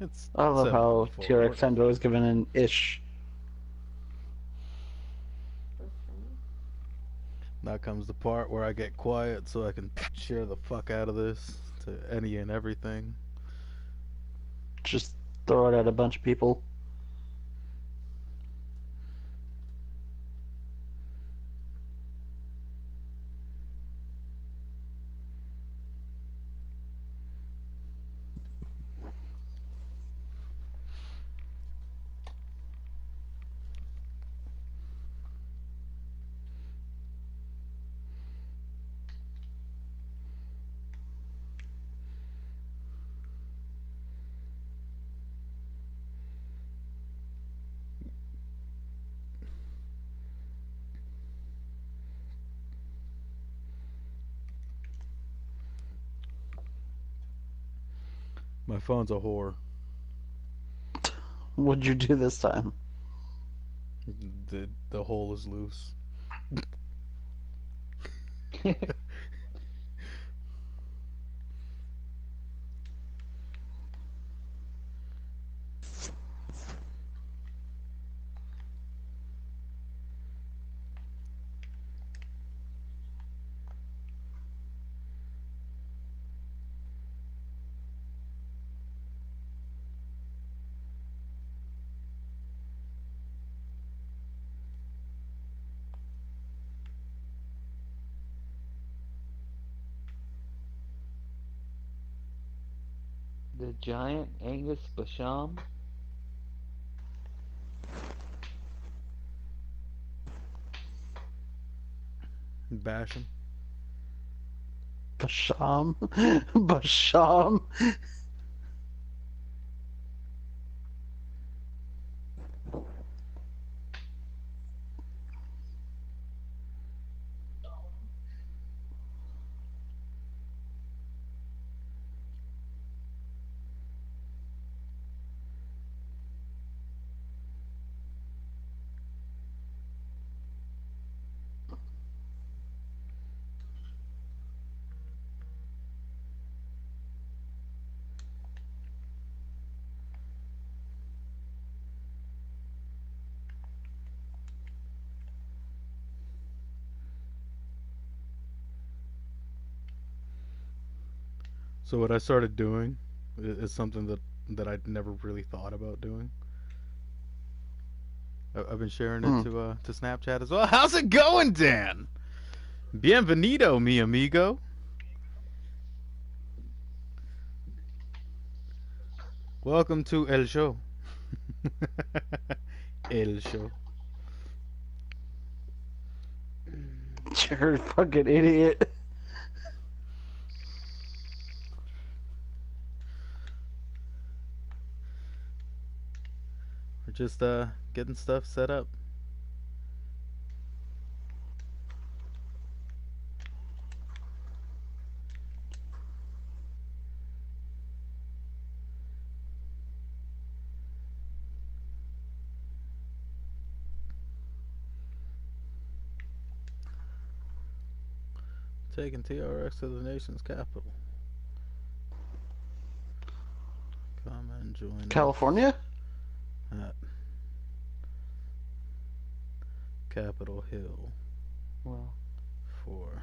It's I love how 7:04. TRX Endo is given an ish. Now comes the part where I get quiet so I can share the fuck out of this to any and everything. Just throw it at a bunch of people. My phone's a whore. What'd you do this time? The hole is loose. The giant Angus Basham. Bash him. Basham? Basham? So what I started doing is something that I'd never really thought about doing. I've been sharing it Hmm. to Snapchat as well. How's it going, Dan? Bienvenido, mi amigo. Welcome to El Show. El Show. You're a fucking idiot. We're just getting stuff set up. Taking TRX to the nation's capital. Come and join us California? at Capitol Hill Well, for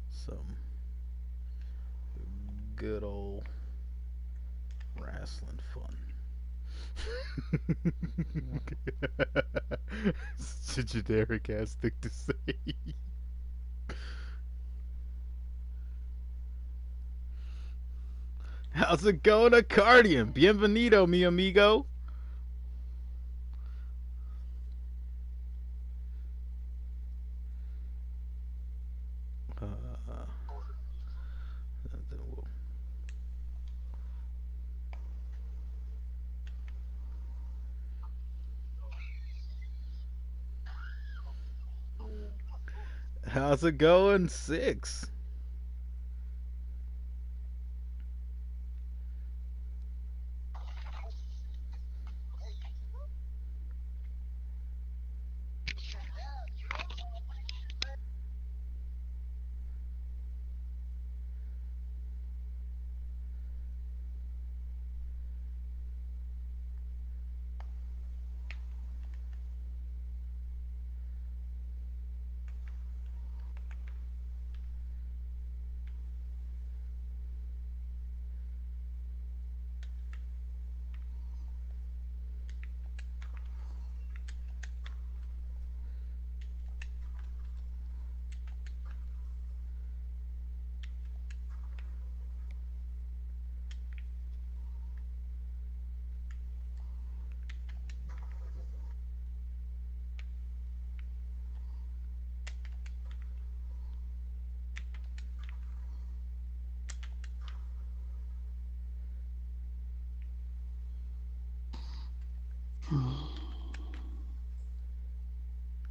some good old wrestling fun. yeah. Such a generic ass thing to say. How's it going, Accordion? Bienvenido, mi amigo. Uh, how's it going, Six?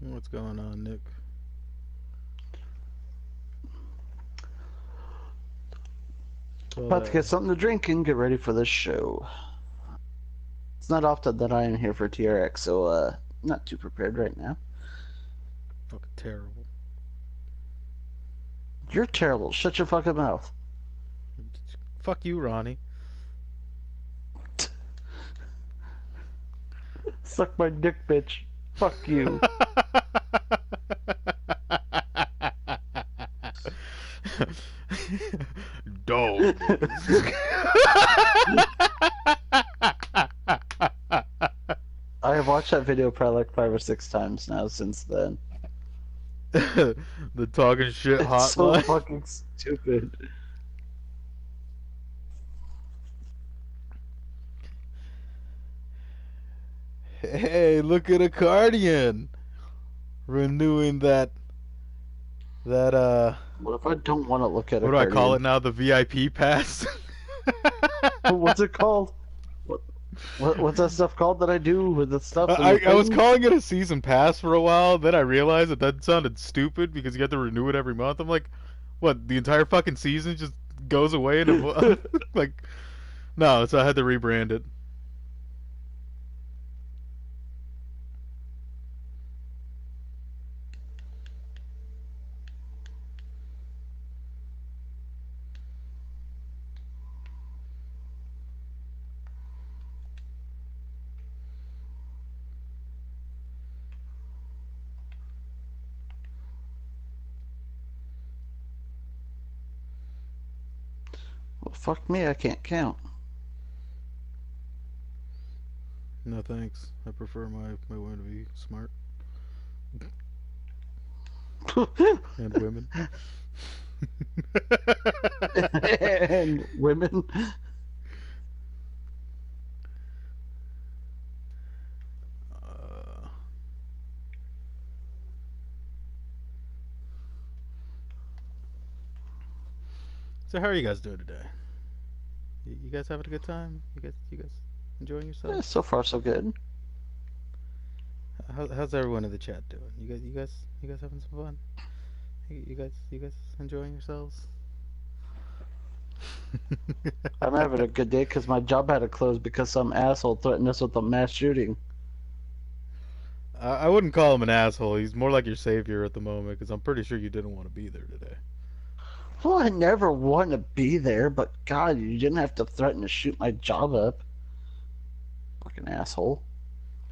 What's going on, Nick? About to get something to drink and get ready for this show. It's not often that I am here for TRX, so not too prepared right now. Fucking terrible. You're terrible. Shut your fucking mouth. Fuck you, Ronnie. Suck my dick, bitch. Fuck you. Dog. I have watched that video probably like 5 or 6 times now since then. The talking shit It's so hotline. fucking stupid. Hey, look at Accordion renewing that What if I don't want to look at what a do I call it cardigan? now? The VIP pass. What's it called? What's that stuff called that I do with the stuff? And the I was things? calling it a season pass for a while. Then I realized that sounded stupid because you have to renew it every month. I'm like, what? The entire fucking season just goes away in a like? No, so I had to rebrand it. Well, fuck me, I can't count. No thanks. I prefer my women to be smart and women. And women. So how are you guys doing today? You guys having a good time? You guys enjoying yourselves? So far, so good. How's everyone in the chat doing? You guys having some fun? You guys enjoying yourselves? I'm having a good day because my job had to close because some asshole threatened us with a mass shooting. I wouldn't call him an asshole. He's more like your savior at the moment because I'm pretty sure you didn't want to be there today. Well, I never wanted to be there, but God, you didn't have to threaten to shoot my job up. Fucking asshole.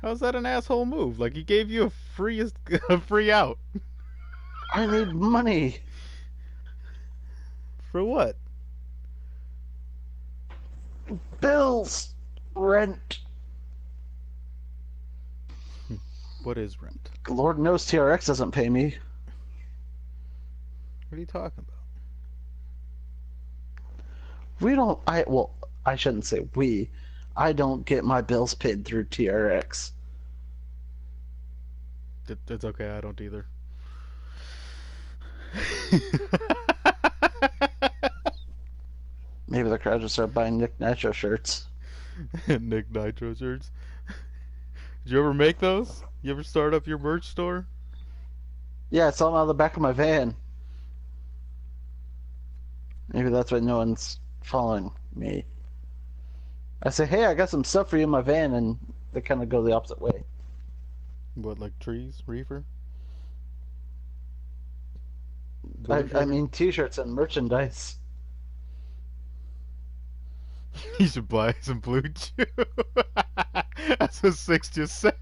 How's that an asshole move? Like he gave you a free out. I need money. For what? Bills. Rent. What is rent? Lord knows TRX doesn't pay me. What are you talking about? I shouldn't say we. I don't get my bills paid through TRX. It's okay. I don't either. Maybe the crowd will start buying Nick Nitro shirts. Nick Nitro shirts. Did you ever make those? You ever start up your merch store? Yeah, I saw them out of the back of my van. Maybe that's why no one's following me. I say, hey, I got some stuff for you in my van, and they kind of go the opposite way. What, like trees, reefer? I mean, t-shirts and merchandise. You should buy some Blue Chew. That's what Six just said.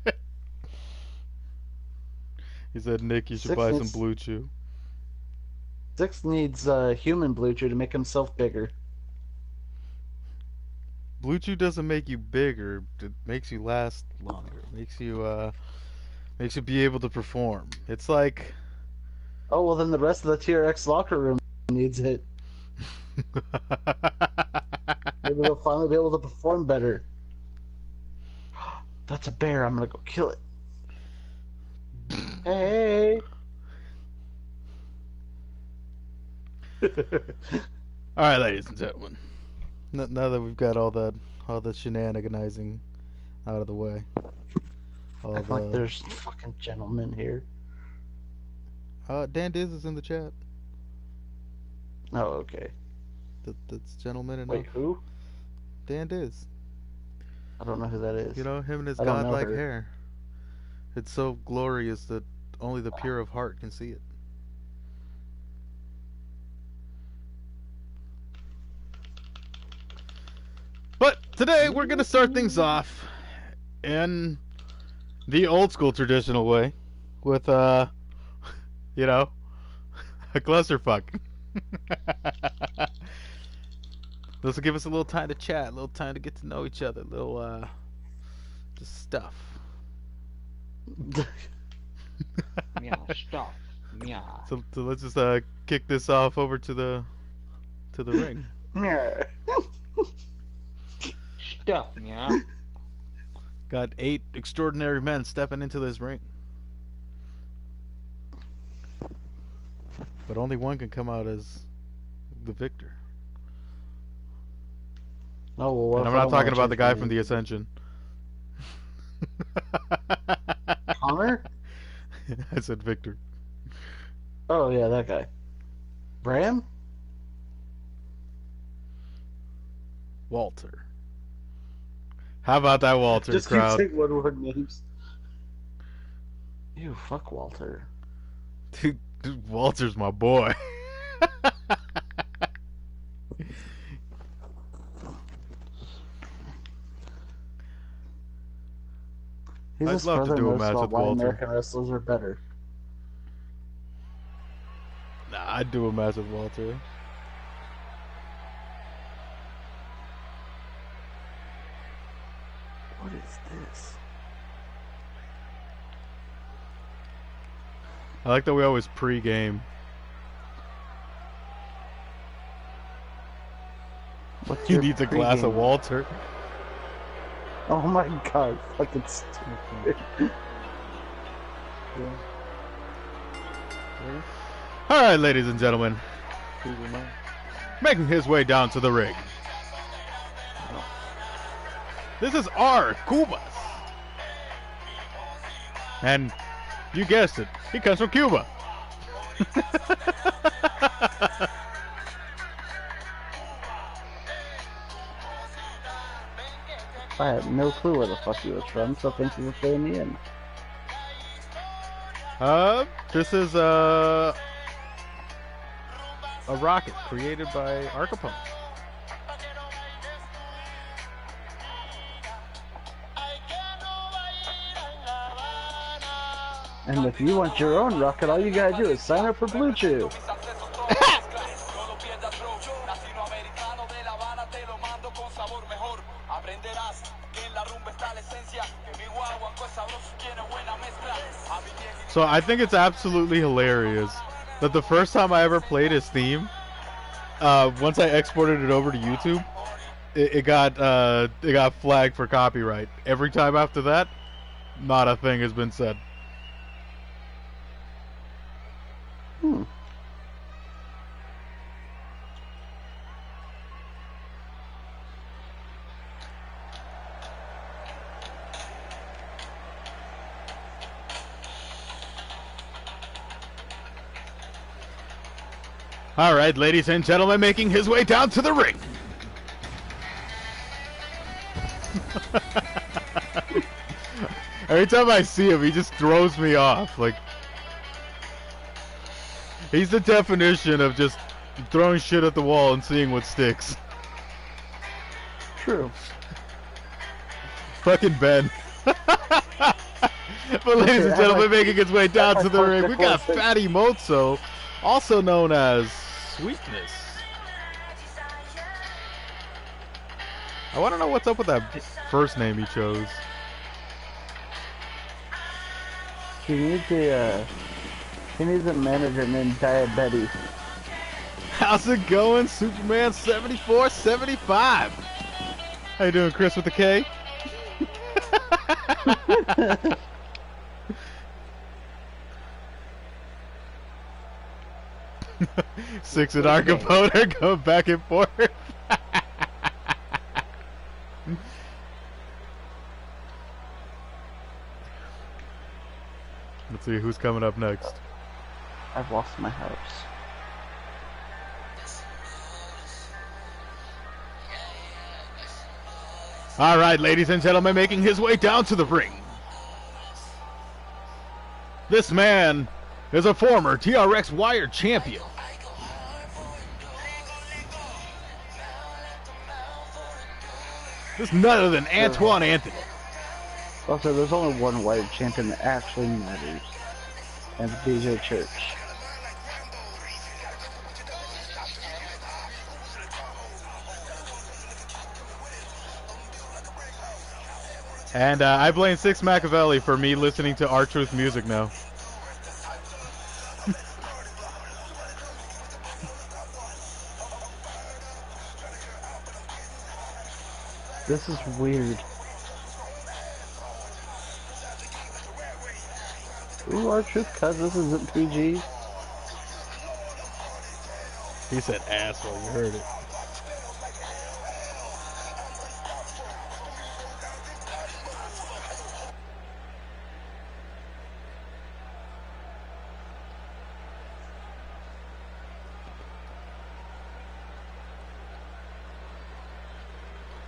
He said, Nick, you should Six buy some needs- Blue Chew. Six needs human Blue Chew to make himself bigger. Blue Chew doesn't make you bigger. It makes you last longer. It makes you be able to perform. It's like Oh, well, then the rest of the TRX locker room needs it. Maybe they'll finally be able to perform better. That's a bear. I'm gonna go kill it. Hey. All right, ladies and gentlemen. Now that we've got all the shenaniganizing out of the way. I feel like there's fucking gentlemen here. Dan Diz is in the chat. Oh, okay. That's gentleman enough. Wait, who? Dan Diz. I don't know who that is. You know, him and his I don't know godlike her. hair. It's so glorious that only the pure of heart can see it. But today we're going to start things off in the old school traditional way with, you know, a clusterfuck. This will give us a little time to chat, a little time to get to know each other, a little, just stuff. Yeah, stuff. Yeah. So let's just kick this off over to the ring. Yeah. Stuff, yeah. Got 8 extraordinary men stepping into this ring, but only one can come out as the victor. Oh, well, what And if I'm I not don't talking wanna about the change guy my from the name? Ascension. Connor? I said Victor. Oh, yeah, that guy. Bram? Walter. How about that Walter Just crowd? keep saying one-word names. Ew, fuck Walter. Dude, Walter's my boy. He I'd just love to further do a knows match about with why Walter. American wrestlers are better. Nah, I'd do a match with Walter. What is this? I like that we always pre-game. What's He your needs a glass of pregame? Walter. Oh my god, fucking stupid. Alright, ladies and gentlemen. Making his way down to the ring. This is R. Cubas. And you guessed it, he comes from Cuba. I had no clue where the fuck he was from, so thank you for filling me in. This is a rocket created by Al Capone. And if you want your own rocket, all you gotta do is sign up for Blue Chew. So I think it's absolutely hilarious that the first time I ever played his theme, once I exported it over to YouTube, it got flagged for copyright. Every time after that, not a thing has been said. All right, ladies and gentlemen, making his way down to the ring. Every time I see him, he just throws me off. Like, he's the definition of just throwing shit at the wall and seeing what sticks. True. Fucking Ben. But ladies and gentlemen, making his way down to the ring, we got Fatty Mozzo, also known as Sweetness. I want to know what's up with that first name he chose. He needs a manager named Diabetes. How's it going, Superman 7475? How you doing, Chris with the K? Six and Al Capone are going back and forth. Let's see who's coming up next. I've lost my house. All right, ladies and gentlemen, making his way down to the ring. This man is a former TRX Wired champion. This is none other than Antoine Anthony. Also, there's only one white champion that actually matters, and it's DJ Church. And I blame Six Machiavelli for me listening to R-Truth music now. This is weird. Ooh, R-Truth, cuz this isn't PG. He said asshole, you heard it.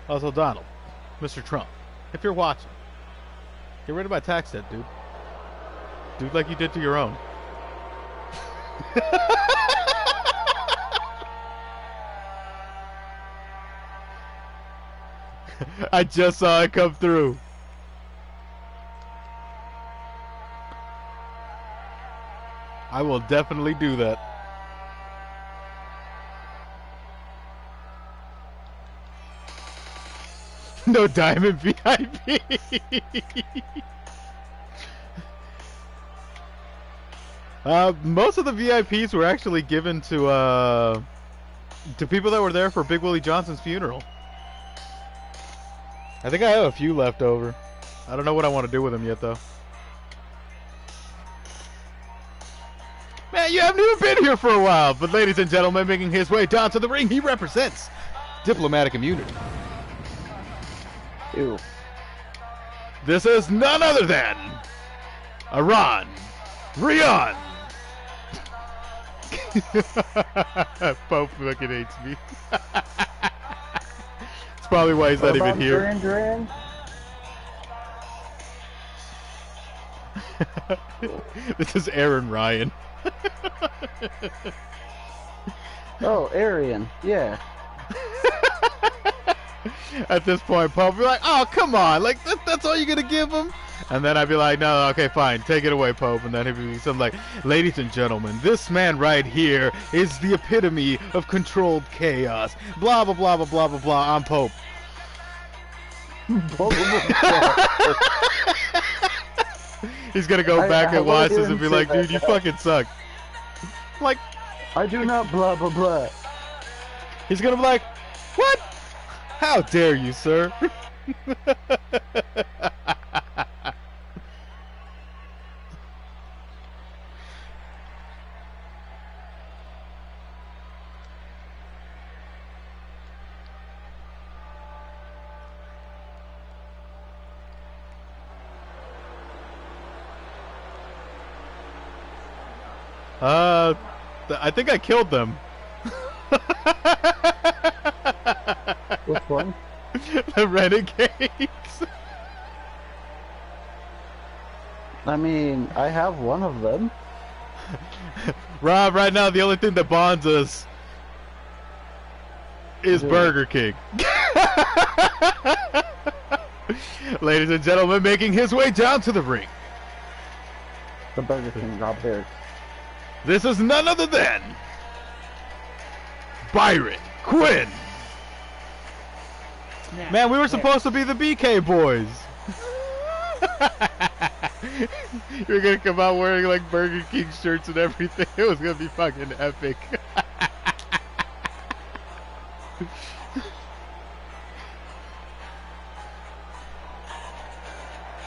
Also, Donald, Mr. Trump, if you're watching, get rid of my tax debt, dude. Do like you did to your own. I just saw it come through. I will definitely do that. No diamond VIP. Most of the VIPs were actually given to people that were there for Big Willie Johnson's funeral. I think I have a few left over. I don't know what I want to do with them yet, though. Man, you haven't even been here for a while. But ladies and gentlemen, making his way down to the ring, he represents diplomatic immunity. Ew. This is none other than Iran Rion. Pope fucking hates me. It's probably why he's not even here. Duran? This is Aaron Ryan. Oh, Arian. Yeah. At this point, Pope will be like, oh, come on. Like, that's all you're going to give him? And then I'd be like, no, okay, fine. Take it away, Pope. And then he'd be something like, ladies and gentlemen, this man right here is the epitome of controlled chaos. Blah, blah, blah, blah, blah, blah, blah. I'm Pope. He's going to go back and watch this and be like, dude, you fucking suck. Like, I do not blah, blah, blah. He's going to be like, what? How dare you, sir? I think I killed them. Which one? The Renegades. I mean, I have one of them. Rob, right now the only thing that bonds us is Burger King. Ladies and gentlemen, making his way down to the ring. The Burger King got big. This is none other than Byron Quinn. Snap. Man, we were supposed to be the BK boys. You're gonna come out wearing like Burger King shirts and everything. It was gonna be fucking epic.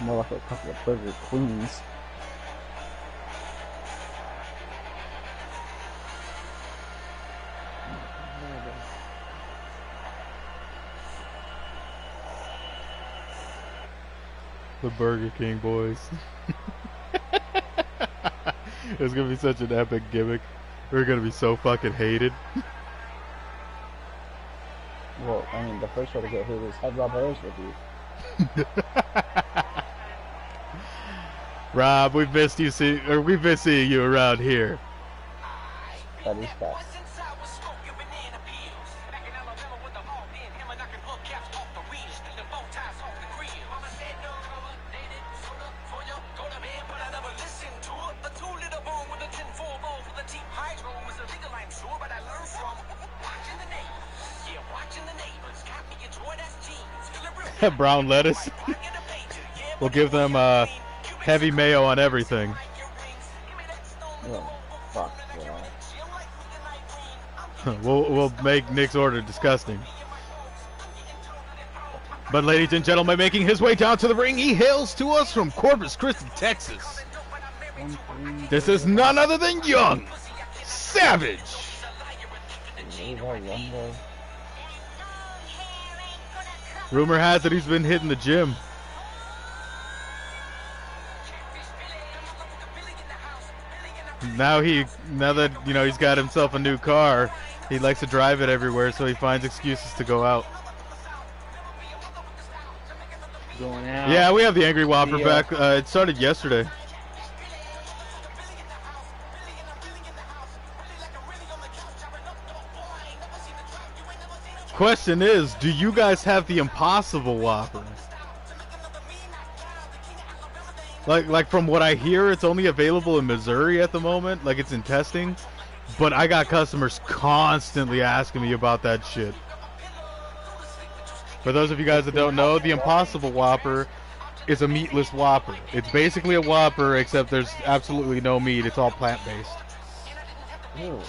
More like a couple of Burger Queens. The Burger King boys. It's gonna be such an epic gimmick. We're gonna be so fucking hated. Well, I mean, the first one to get hit is have Rob Harris with you. Rob, we've missed seeing you around here. That is fast. Brown lettuce. We'll give them heavy mayo on everything. Oh, fuck, yeah. We'll make Nick's order disgusting. But ladies and gentlemen, making his way down to the ring, he hails to us from Corpus Christi, Texas. This is none other than Young Savage. Rumor has it he's been hitting the gym. Now that he's got himself a new car, he likes to drive it everywhere, so he finds excuses to go out. Going out. Yeah, we have the Angry Whopper back. It started yesterday. Question is, do you guys have the Impossible Whopper? Like from what I hear, it's only available in Missouri at the moment. Like it's in testing. But I got customers constantly asking me about that shit. For those of you guys that don't know, the Impossible Whopper is a meatless Whopper. It's basically a Whopper, except there's absolutely no meat. It's all plant-based. Ew.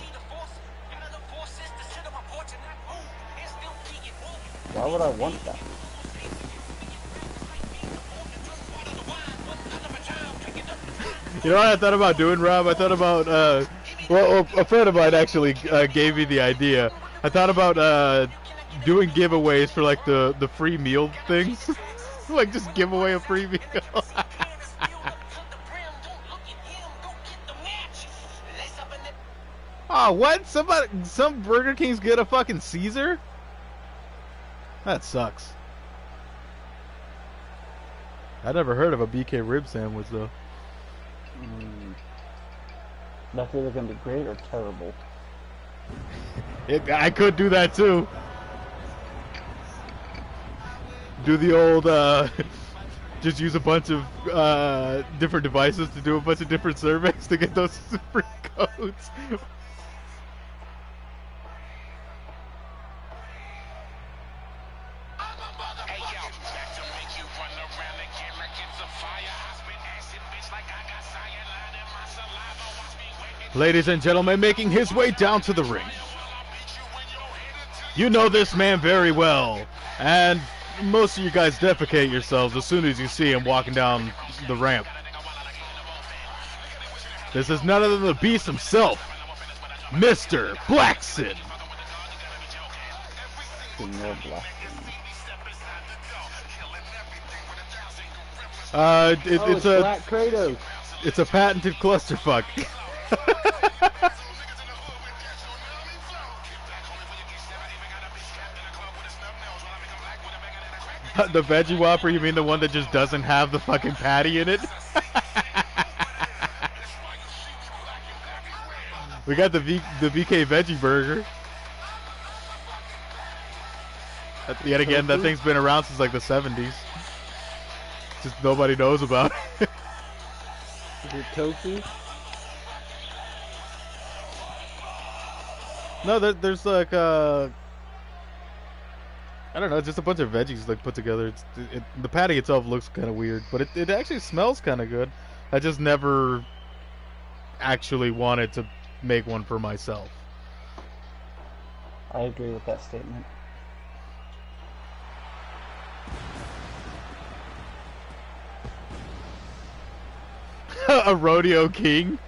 Why would I want that? You know what I thought about doing, Rob? I thought about, well, a friend of mine actually gave me the idea. I thought about doing giveaways for like the free meal things. Like just give away a free meal. Oh, what? Some Burger Kings get a fucking Caesar? That sucks. I never heard of a BK rib sandwich though. That's either gonna be great or terrible. I could do that too. Do the old, just use a bunch of different devices to do a bunch of different surveys to get those free codes. Ladies and gentlemen, making his way down to the ring. You know this man very well, and most of you guys defecate yourselves as soon as you see him walking down the ramp. This is none other than the Beast himself, Mr. Blackson. It's a patented clusterfuck. The veggie Whopper, you mean the one that just doesn't have the fucking patty in it? We got the VK veggie burger. Yet again, that thing's been around since like the 70s. Just nobody knows about it. Is it tofu? No, there's like I don't know, it's just a bunch of veggies like put together. The patty itself looks kind of weird, but it actually smells kind of good. I just never actually wanted to make one for myself. I agree with that statement. A rodeo king.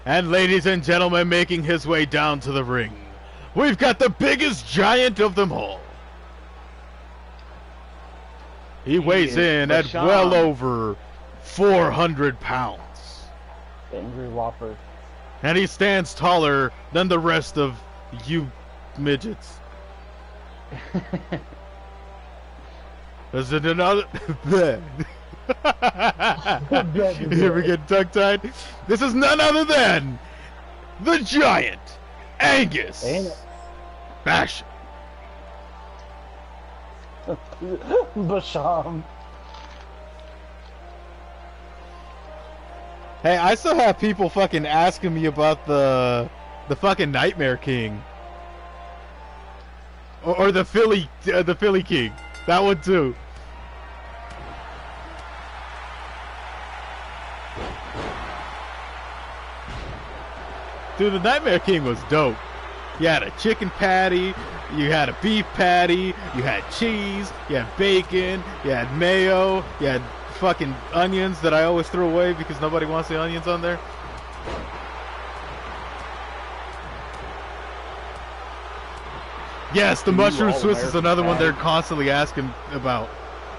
And ladies and gentlemen, making his way down to the ring, we've got the biggest giant of them all. He weighs in at well over 400 pounds. The Angry Whopper. And he stands taller than the rest of you midgets. Is it another? Here we get tongue-tied. This is none other than the giant Angus Basham. Basham. Hey, I still have people fucking asking me about the fucking Nightmare King. Or the Philly King. That one too. Dude, the Nightmare King was dope. You had a chicken patty, you had a beef patty, you had cheese, you had bacon, you had mayo, you had fucking onions that I always throw away because nobody wants the onions on there. Yes, the mushroom Swiss is another one they're constantly asking about.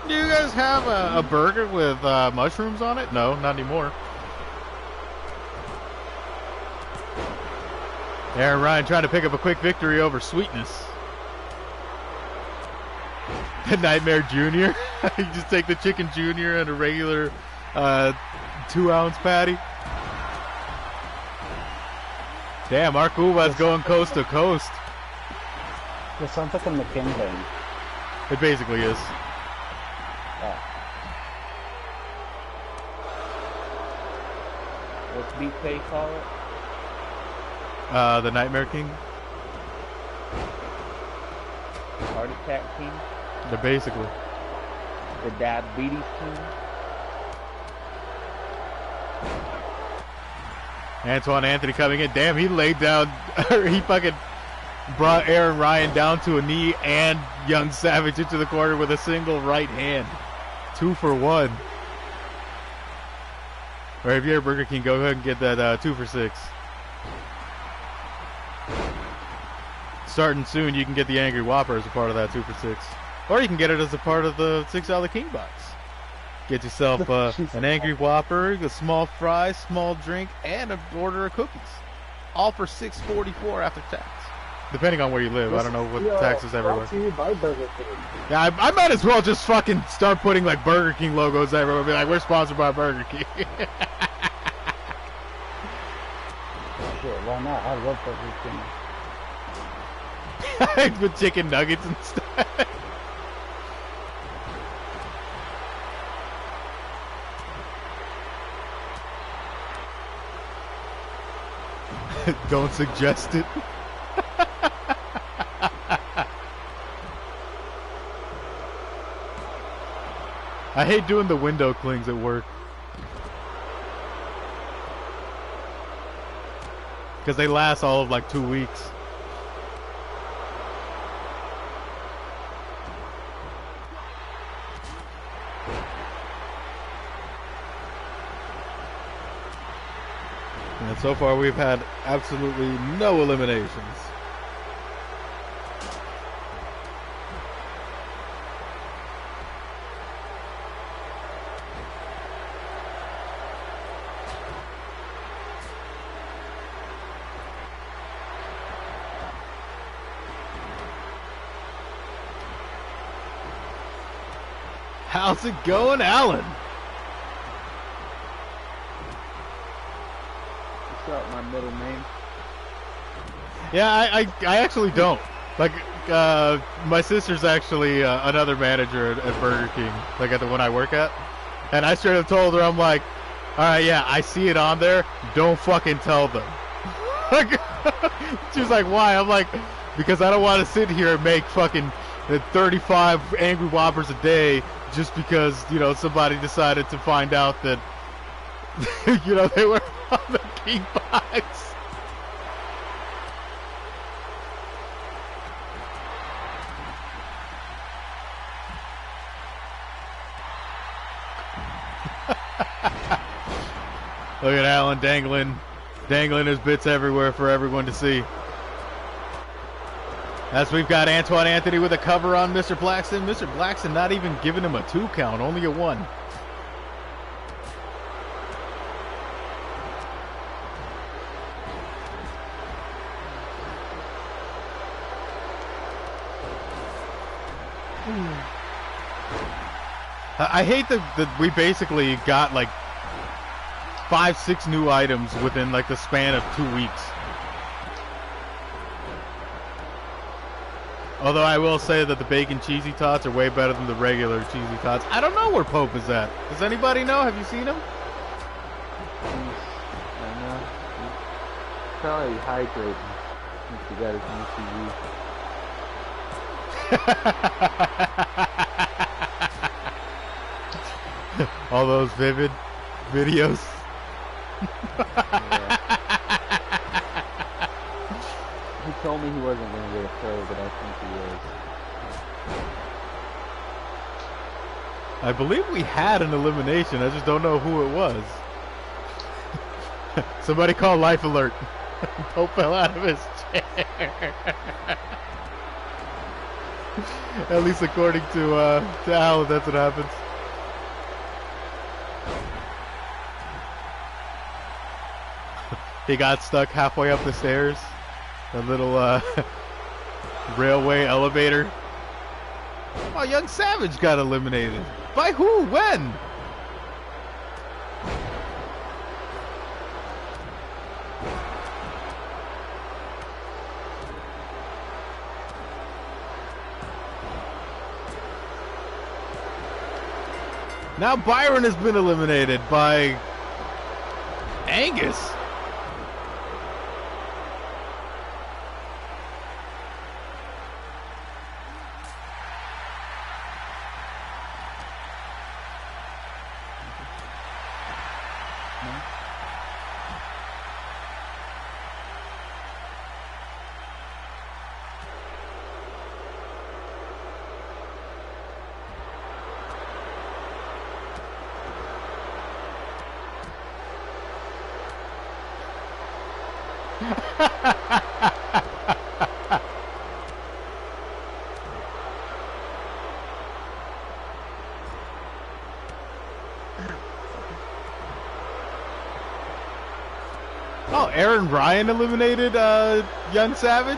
Do you guys have a burger with mushrooms on it? No, not anymore. Aaron Ryan trying to pick up a quick victory over sweetness. The Nightmare Junior. You just take the chicken junior and a regular 2-ounce patty. Damn, Mark Uba's going coast to coast. It sounds like a McKinley. It basically is. What's beef they call it? The Nightmare King. Heart attack king? They're basically. The diabetes king? Antoine Anthony coming in. Damn, he laid down. He fucking brought Aaron Ryan down to a knee and Young Savage into the corner with a single right hand. 2 for 1. Or if you're at Burger King, go ahead and get that 2 for 6. Starting soon, you can get the Angry Whopper as a part of that 2 for 6. Or you can get it as a part of the $6 King Box. Get yourself an Angry Whopper, a small fry, small drink, and an order of cookies. All for $6.44 after tax. Depending on where you live. I don't know what taxes everywhere. Yeah, I might as well just fucking start putting like Burger King logos everywhere. Be like, we're sponsored by Burger King. Shit, why not? I love Burger King. With chicken nuggets instead. Don't suggest it. I hate doing the window clings at work. Because they last all of like 2 weeks. And so far we've had absolutely no eliminations. How's it going, Alan? What's up, my middle name? Yeah, I actually don't. Like, my sister's actually another manager at Burger King, like at the one I work at. And I straight up told her, I'm like, alright, yeah, I see it on there. Don't fucking tell them. She was like, why? I'm like, because I don't want to sit here and make fucking 35 Angry Whoppers a day just because, you know, somebody decided to find out that, you know, they were on the King Box. Look at Alan dangling his bits everywhere for everyone to see. As we've got Antoine Anthony with a cover on Mr. Blackson. Mr. Blackson not even giving him a 2 count, only a 1. I hate that we basically got like 5-6 new items within like the span of 2 weeks. Although I will say that the bacon cheesy tots are way better than the regular cheesy tots. I don't know where Pope is at. Does anybody know? Have you seen him? I know. He's probably hydrating since he got his new TV. All those vivid videos. Yeah. He told me he wasn't going to get a pro, but I think he is. I believe we had an elimination. I just don't know who it was. Somebody call Life Alert. Pope fell out of his chair. At least according to Al, that's what happens. He got stuck halfway up the stairs. A little railway elevator. Oh, Young Savage got eliminated. By who? When? Now Byron has been eliminated by Angus. Oh, Aaron Ryan eliminated Young Savage?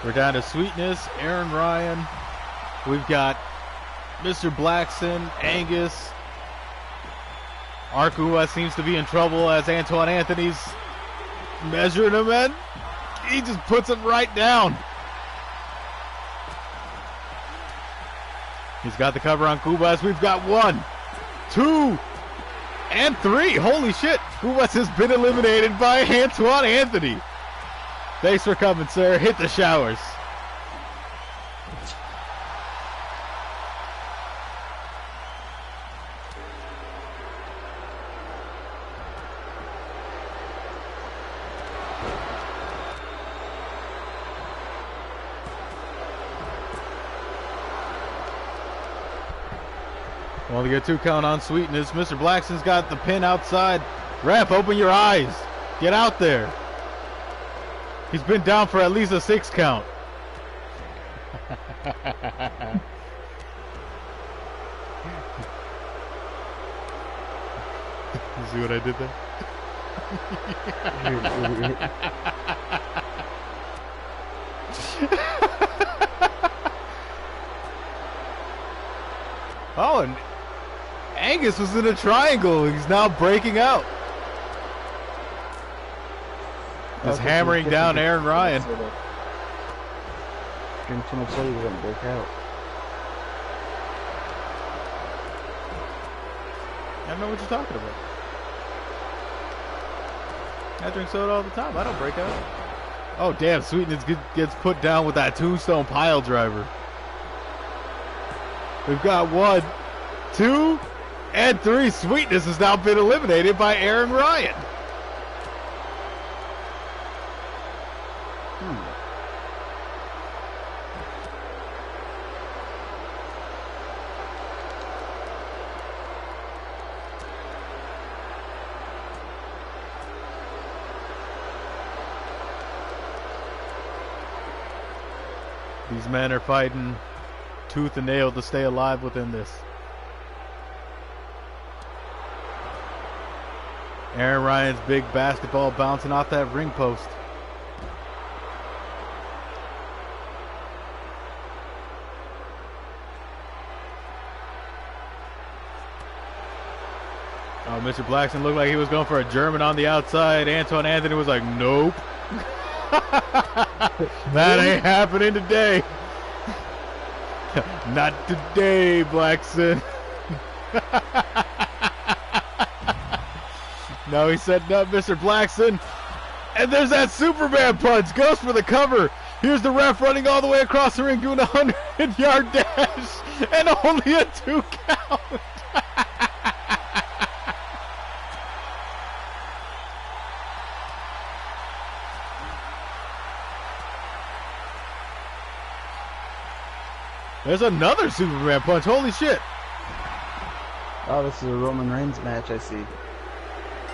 We're down to Sweetness, Aaron Ryan. We've got Mr. Blackson, Angus. Arkua seems to be in trouble as Antoine Anthony's measuring him in. He just puts him right down. He's got the cover on Kubas. We've got 1, 2, and 3. Holy shit. Kubas has been eliminated by Antoine Anthony. Thanks for coming, sir. Hit the showers. Well, to get 2 count on Sweetness. Mr. Blackson's got the pin outside. Ref, open your eyes. Get out there. He's been down for at least a 6 count. You see what I did there? Oh, and Angus was in a triangle. He's now breaking out. He's hammering down Aaron Ryan. Drink too much soda, you're gonna break out. I don't know what you're talking about. I drink soda all the time. I don't break out. Oh, damn. Sweetness gets put down with that tombstone pile driver. We've got 1, 2, and 3. Sweetness has now been eliminated by Aaron Ryan. These men are fighting tooth and nail to stay alive within this. Aaron Ryan's big basketball bouncing off that ring post. Oh, Mr. Blackson looked like he was going for a German on the outside. Antoine Anthony was like, nope. That ain't happening today. Not today, Blackson. Now he's setting up Mr. Blackson. And there's that Superman punch. Goes for the cover. Here's the ref running all the way across the ring doing a 100-yard dash. And only a 2 count. There's another Superman punch. Holy shit. Oh, this is a Roman Reigns match, I see.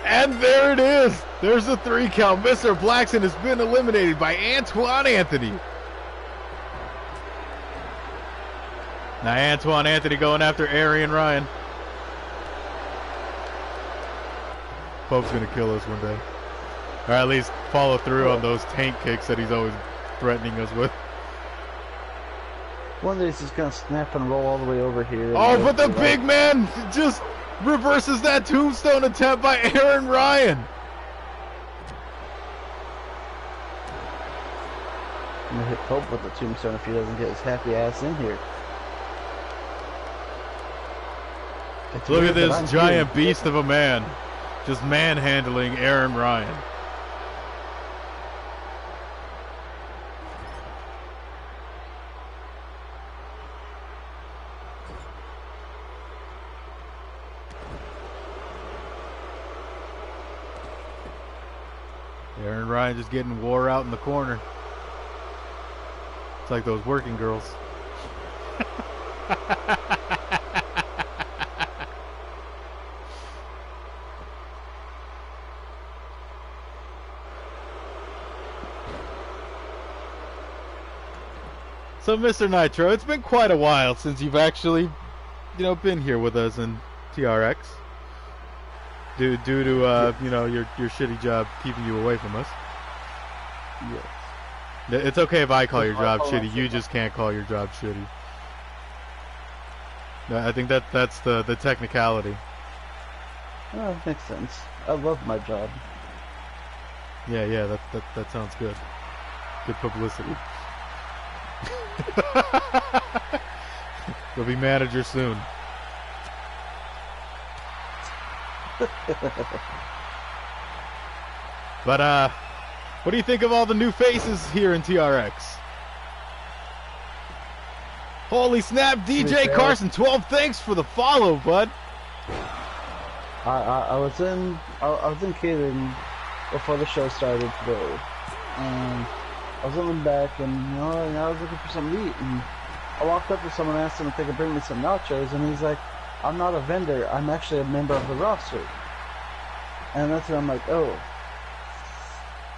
And there it is. There's the 3 count. Mr. Blackson has been eliminated by Antoine Anthony. Now Antoine Anthony going after Arian Ryan. Pope's going to kill us one day. Or at least follow through on those tank kicks that he's always threatening us with. One day he's just going to snap and roll all the way over here. Oh, but the big man just reverses that tombstone attempt by Aaron Ryan. I'm going to hit Pope with the tombstone if he doesn't get his happy ass in here. Look at this giant beast of a man. Just manhandling Aaron Ryan. Aaron Ryan just getting wore out in the corner. It's like those working girls. So, Mr. Nitro, it's been quite a while since you've actually, been here with us in TRX. Due to your shitty job keeping you away from us. Yes. It's okay if I call your job shitty. You just can't call your job shitty. No, I think that's the technicality. Oh, that makes sense. I love my job. Yeah, that sounds good. Good publicity. You'll be manager soon. But what do you think of all the new faces here in TRX? Holy snap, DJ Carson 12, thanks for the follow, bud. I was in catering before the show started today, and I was in the back, and I was looking for something to eat, and I walked up to someone, asked him if they could bring me some nachos, and he's like, I'm not a vendor, I'm actually a member of the roster. And that's when I'm like, oh,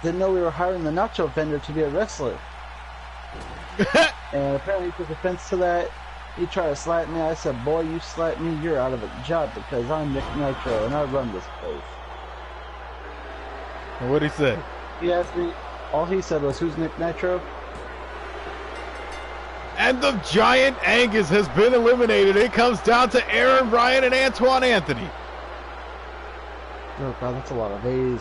didn't know we were hiring the nacho vendor to be a wrestler. And apparently he took offense to that. He tried to slap me. I said, boy, you slap me, you're out of a job because I'm Nick Nitro and I run this place. And what'd he say? He asked me, all he said was, who's Nick Nitro? And the giant Angus has been eliminated. It comes down to Aaron Ryan and Antoine Anthony. Oh god, that's a lot of A's.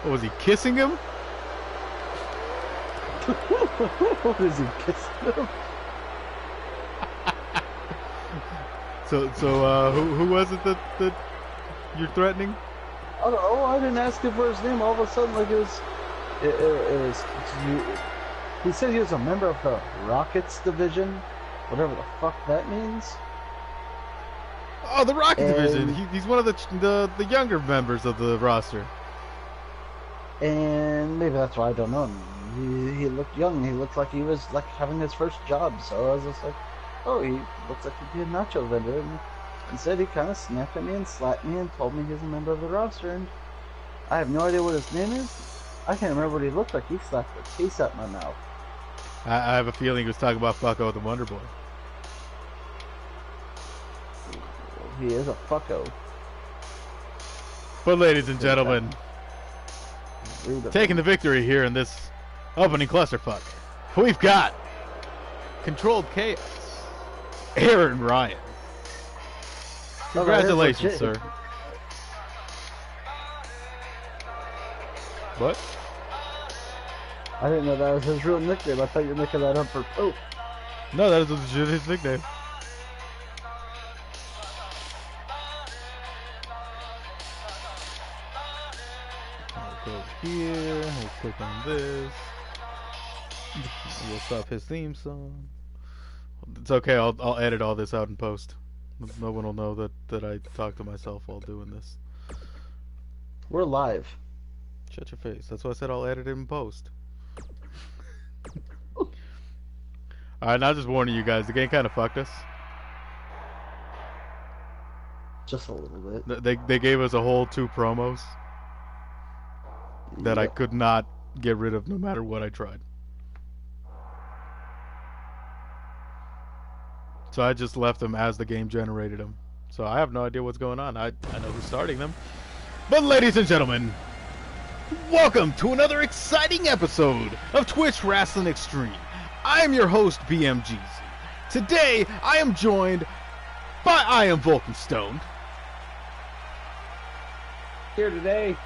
What, was he kissing him? What is he kissing him? So who was it that you're threatening? I don't know. I didn't ask him for his name. All of a sudden, like it was. He said he was a member of the Rockets division, whatever the fuck that means. Oh, the Rocket division. He's one of the younger members of the roster. And maybe that's why I don't know him. He looked young. He looked like he was like having his first job. So I was just like, oh, he looks like he'd be a nacho vendor. And instead, he kind of snapped at me and slapped me and told me he was a member of the roster. And I have no idea what his name is. I can't remember what he looked like. He slapped the taste out my mouth. I have a feeling he was talking about Fucko the Wonder Boy. He is a fucko. But ladies and gentlemen, Read it. taking the victory here in this opening clusterfuck, we've got Controlled Chaos, Aaron Ryan. Congratulations, legit. sir. What? I didn't know that was his real nickname. I thought you were making that up for Pope. No, that is legit his nickname. I'll go here, we'll click on this. We'll stop his theme song. It's okay, I'll edit all this out in post. No one will know that I talk to myself while doing this. We're live. Shut your face. That's why I said I'll edit it in post. Alright, now just warning you guys, the game kind of fucked us. Just a little bit. They gave us a whole 2 promos that I Yep. could not get rid of no matter what I tried. So I just left them as the game generated them. So I have no idea what's going on. I know who's starting them. But ladies and gentlemen, welcome to another exciting episode of Twitch Wrestling Extreme. I am your host, BMGZ. Today, I am joined by I Am Vulcanstoned. Here today.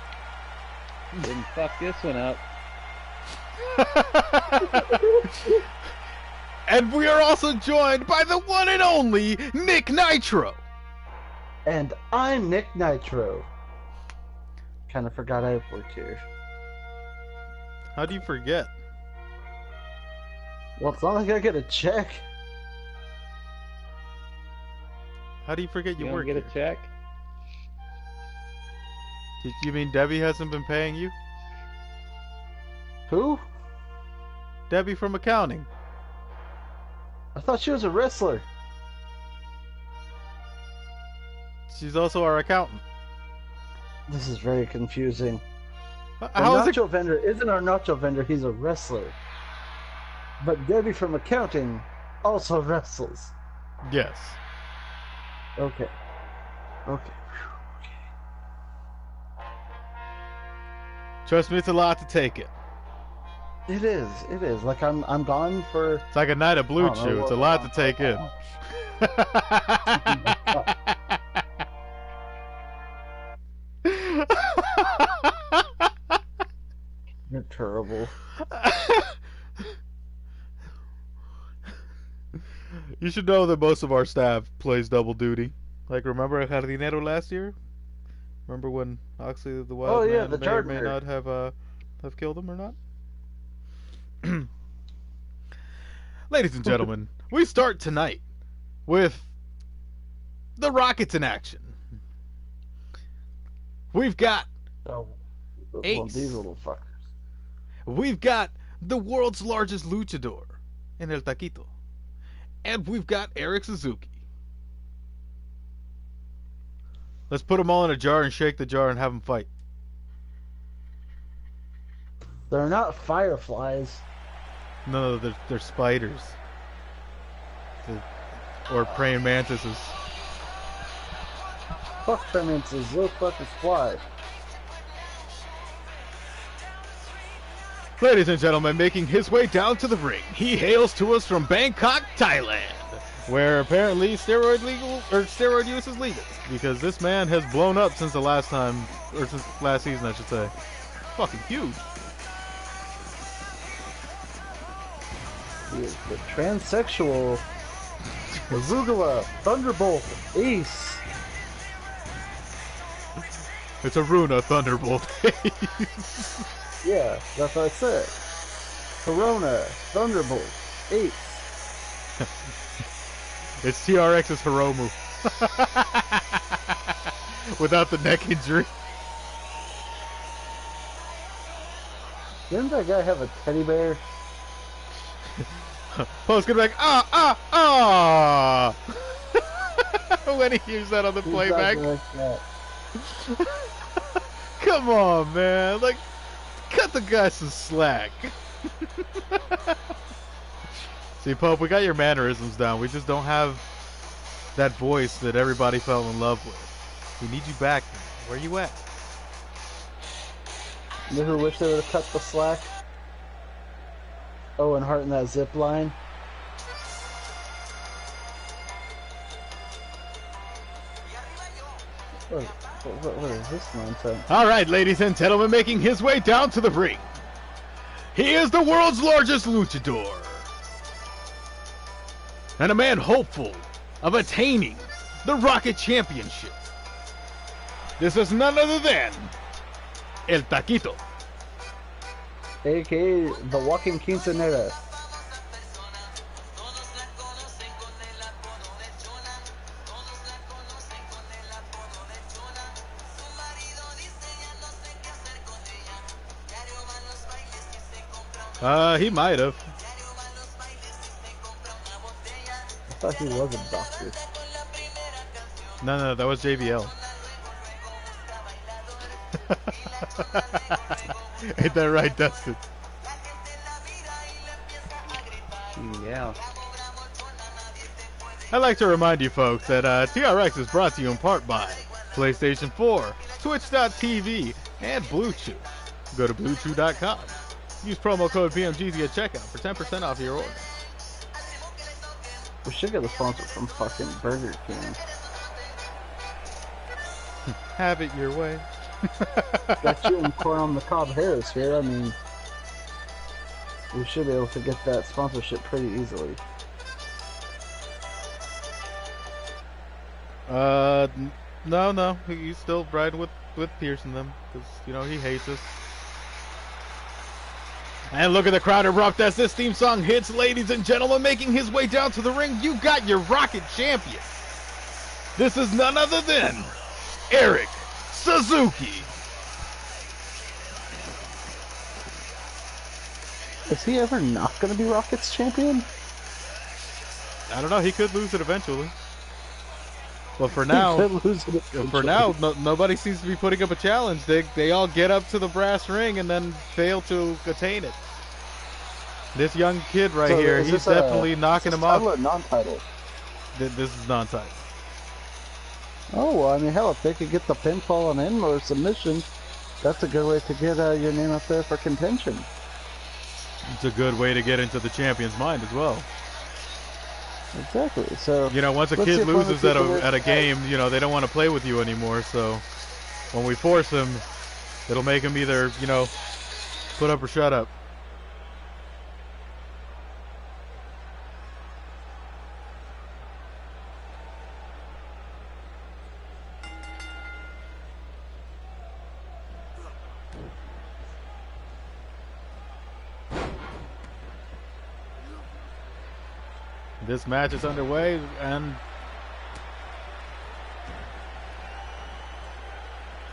Didn't fuck this one up. And we are also joined by the one and only Nick Nitro. And I'm Nick Nitro. Kind of forgot I worked here. How do you forget? Well, it's not like I get a check. How do you forget you You work don't get here? a check? You mean Debbie hasn't been paying you? Who? Debbie from accounting. I thought she was a wrestler. She's also our accountant. This is very confusing. The How is it? nacho vendor isn't our nacho vendor, he's a wrestler. But Debbie from accounting also wrestles. Yes. Okay. Okay. Trust me, it's a lot to take it. It is. It is. Like I'm gone for It's like a night of Blue I don't know Chew. It's a what- lot to take in. You're terrible. You should know that most of our staff plays double duty. Like, remember Jardinero last year? Remember when Oxley the Wild Oh, yeah, Man the may or may gardener. not have killed him or not? Ladies and gentlemen, we start tonight with the Rockets in action. We've got Oh, well, Ace. these little fuckers. We've got the world's largest luchador in El Taquito. And we've got Eric Suzuki. Let's put them all in a jar and shake the jar and have them fight. They're not fireflies. No, they're spiders. Or praying mantises. Fuck ferments, those fuckers fly. Ladies and gentlemen, making his way down to the ring, he hails to us from Bangkok, Thailand, where apparently steroid use is legal, because this man has blown up since the last time, or since last season, I should say. Fucking huge. The transsexual Azugala, Thunderbolt, Ace. It's a Runa Thunderbolt. Yeah, that's what I said. Corona, Thunderbolt, Ace. It's TRX's Hiromu. Without the neck injury. Didn't that guy have a teddy bear? Post gonna be like, ah. When he used that on the He's playback. not like that. Come on, man. Like, cut the guy some slack. See, Pope, we got your mannerisms down. We just don't have that voice that everybody fell in love with. We need you back. Where you at? You know who wish they would have cut the slack? Owen Hart in that zip line. What is this nonsense? All right, ladies and gentlemen, making his way down to the ring. He is the world's largest luchador. And a man hopeful of attaining the Rocket Championship. This is none other than El Taquito. A.K.A. the Walking Quinceanera. He might have. I thought he was a doctor. No, that was JBL. Ain't that right, Dustin? Yeah. I'd like to remind you folks that TRX is brought to you in part by PlayStation 4, Twitch.tv, and BlueChew. Go to BlueChew.com. Use promo code PMGs at checkout for 10% off your order. We should get a sponsor from fucking Burger King. Have it your way. Got you and Corn on the Cob Harris here. I mean, we should be able to get that sponsorship pretty easily. No. He's still riding with Pierce and them because, you know, he hates us. And look at the crowd erupt as this theme song hits, ladies and gentlemen, making his way down to the ring. You got your Rocket Champion. This is none other than Eric Suzuki. Is he ever not going to be Rocket's champion? I don't know. He could lose it eventually. But for now, nobody seems to be putting up a challenge. They all get up to the brass ring and then fail to attain it. This young kid right here, he's definitely knocking him off. Title or non-title? This is non-title. Oh, well, I mean, hell, if they could get the pinfall on him or submission, that's a good way to get your name up there for contention. It's a good way to get into the champion's mind as well. Exactly. So, you know, once a kid loses at a game, you know, they don't want to play with you anymore. So when we force him, it'll make him either, you know, put up or shut up. This match is underway, and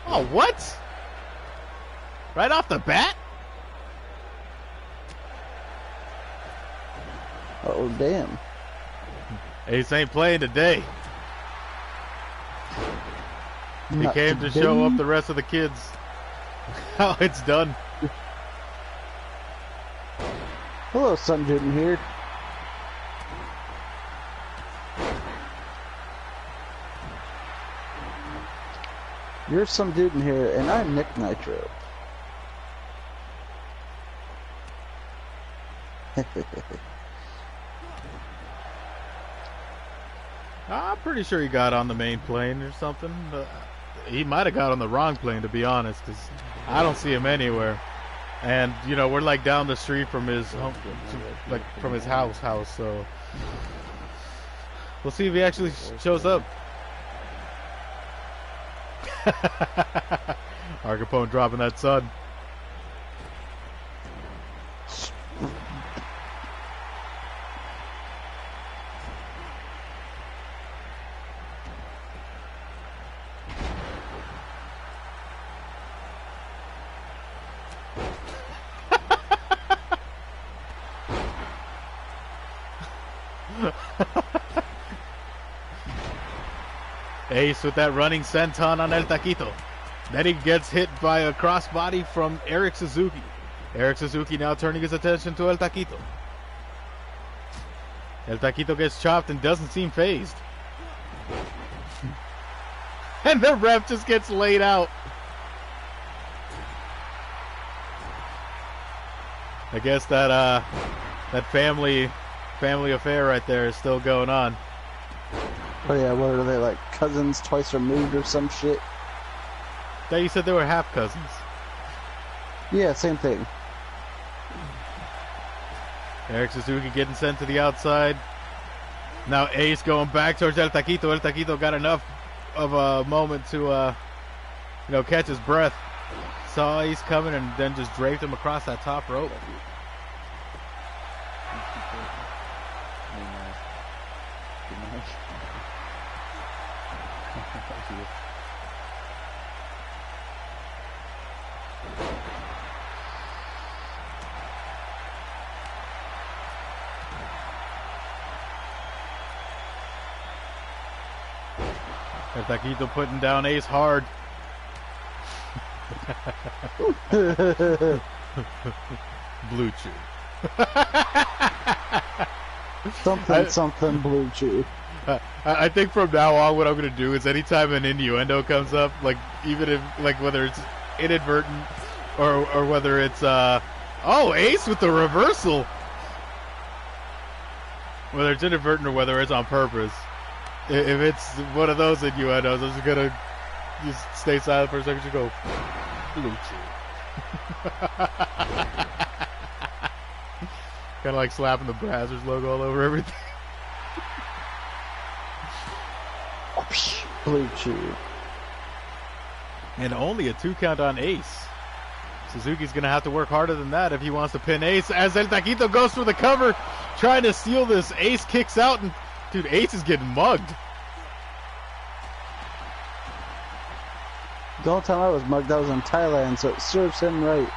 oh, what? Right off the bat? Oh, damn. Ace ain't playing today. He came to show up the rest of the kids how it's done. Hello, son dude in here. You're some dude in here, and I'm Nick Nitro. I'm pretty sure he got on the main plane or something. He might have got on the wrong plane, to be honest, because I don't see him anywhere. And, you know, we're like down the street from his home, like from his house, so we'll see if he actually shows up. Our Capone dropping that sun. Ace with that running senton on El Taquito. Then he gets hit by a crossbody from Eric Suzuki. Eric Suzuki now turning his attention to El Taquito. El Taquito gets chopped and doesn't seem phased. And the ref just gets laid out. I guess that family affair right there is still going on. Oh yeah, what are they, like cousins twice removed or some shit? That you said they were half cousins. Yeah, same thing. Eric Suzuki getting sent to the outside. Now Ace going back towards El Taquito. El Taquito got enough of a moment to catch his breath. Saw Ace coming and then just draped him across that top rope. El Taquito putting down Ace hard. Blue Chew. Something Blue Chew. I think from now on, what I'm gonna do is anytime an innuendo comes up, like even if whether it's inadvertent or whether it's oh, Ace with the reversal, whether it's inadvertent or whether it's on purpose, if it's one of those innuendos, I'm just gonna just stay silent for a second. Just go Blue Chew. Kind of like slapping the Brazzers logo all over everything. Blue Chew. And only a 2 count on Ace. Suzuki's going to have to work harder than that if he wants to pin Ace. As El Taquito goes for the cover, trying to steal this. Ace kicks out, and dude, Ace is getting mugged. The whole time I was mugged, I was in Thailand, so it serves him right.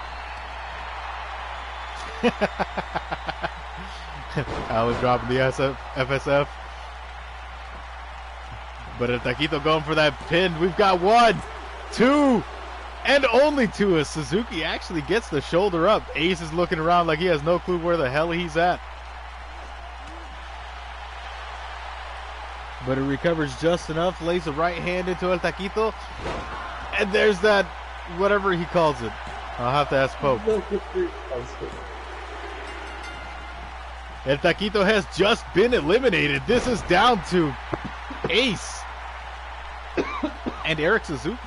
Alan dropping the FSF. But El Taquito going for that pin. We've got 1, 2, and only 2 as Suzuki actually gets the shoulder up. Ace is looking around like he has no clue where the hell he's at. But it recovers just enough, lays the right hand into El Taquito. And there's that, whatever he calls it. I'll have to ask Pope. El Taquito has just been eliminated. This is down to Ace and Eric Suzuki.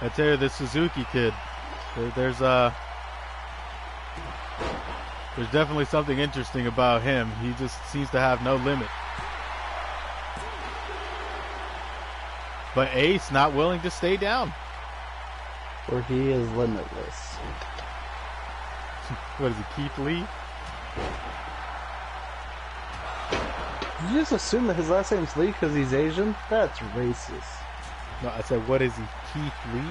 I tell you, this Suzuki kid, there's definitely something interesting about him. He just seems to have no limit. But Ace not willing to stay down. For he is limitless. What is he, Keith Lee? Did you just assume that his last name's Lee because he's Asian? That's racist. No, I said, what is he, Keith Lee?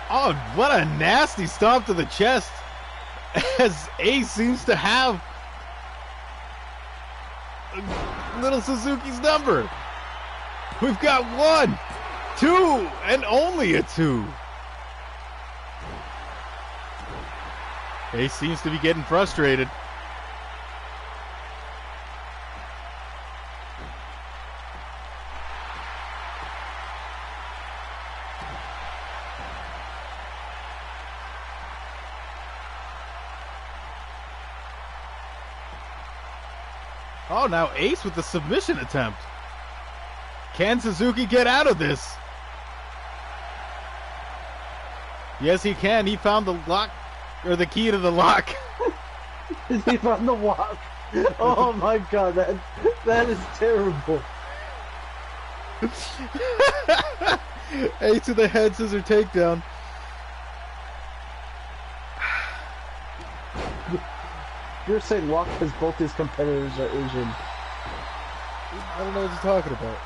Oh, what a nasty stomp to the chest as Ace seems to have little Suzuki's number. We've got 1, 2, and only a 2. Ace seems to be getting frustrated. Oh, now Ace with the submission attempt. Can Suzuki get out of this? Yes, he can. He found the lock, or the key to the lock. He found the lock. Oh my god, that is terrible. Ace to the head scissor takedown. You're saying walk because both his competitors are Asian. I don't know what you're talking about.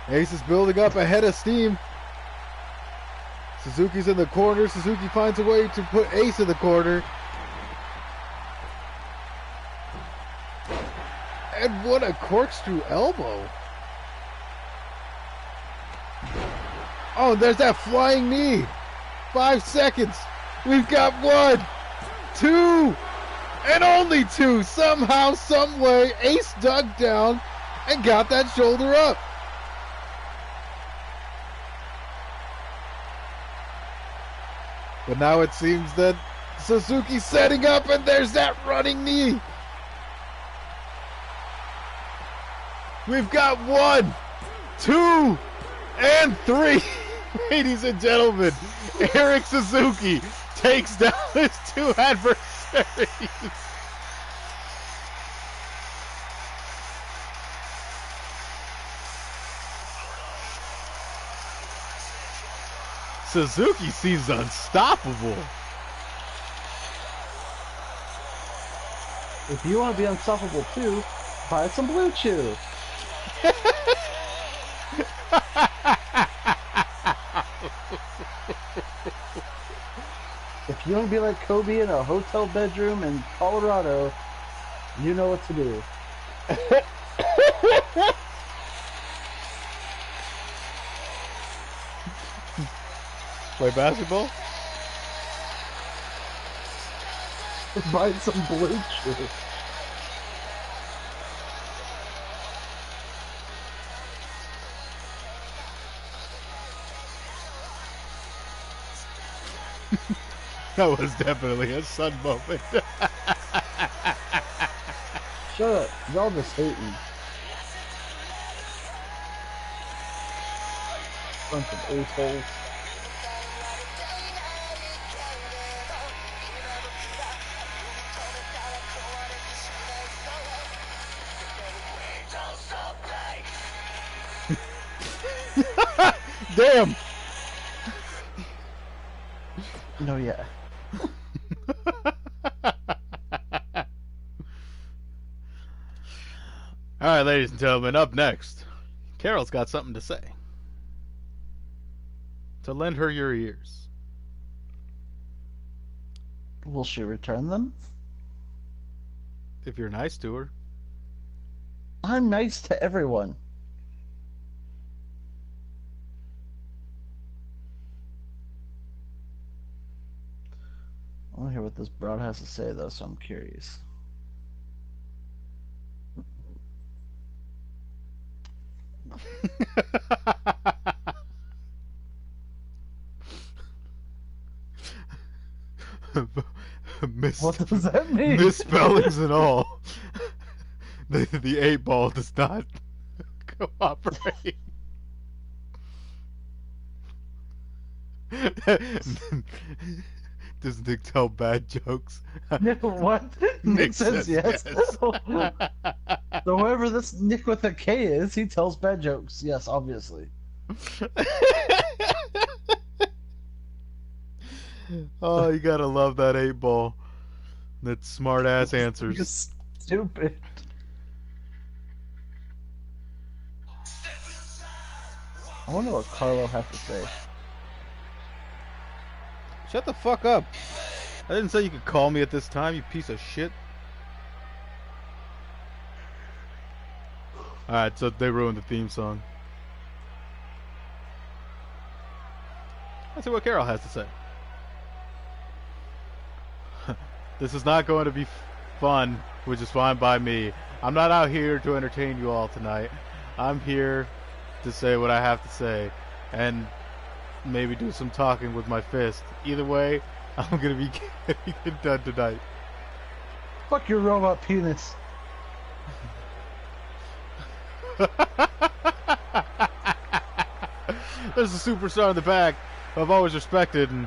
Ace is building up a head of steam. Suzuki's in the corner. Suzuki finds a way to put Ace in the corner. And what a corkscrew elbow. Oh, there's that flying knee. 5 seconds. We've got 1, 2, and only 2. Somehow, some way, Ace dug down and got that shoulder up. But now it seems that Suzuki's setting up, and there's that running knee. We've got 1, 2, and 3. Ladies and gentlemen, Eric Suzuki takes down his 2 adversaries. Suzuki seems unstoppable. If you want to be unstoppable too, buy some Blue Chew. If you want to be like Kobe in a hotel bedroom in Colorado, you know what to do. Play basketball? Buy some Blue Chew. That was definitely a Sun moment. Shut up. Y'all just hating. Bunch of assholes. Damn! No, yeah. Alright, ladies and gentlemen, up next, Carol's got something to say. So lend her your ears. Will she return them? If you're nice to her. I'm nice to everyone. I want to hear what this broad has to say, though, so I'm curious. What does that mean? Misspellings and all. The 8-ball does not cooperate. Does Nick tell bad jokes? Nick, what? Nick says yes. So whoever this Nick with a K is, he tells bad jokes. Yes, obviously. Oh, you gotta love that 8-ball. That smart ass answers. Just stupid. I wonder what Carlo has to say. Shut the fuck up. I didn't say you could call me at this time, you piece of shit. Alright, so they ruined the theme song. Let's see what Carol has to say. This is not going to be fun, which is fine by me. I'm not out here to entertain you all tonight. I'm here to say what I have to say. And maybe do some talking with my fist. Either way, I'm gonna be getting it done tonight. Fuck your robot penis. There's a superstar in the back who I've always respected, and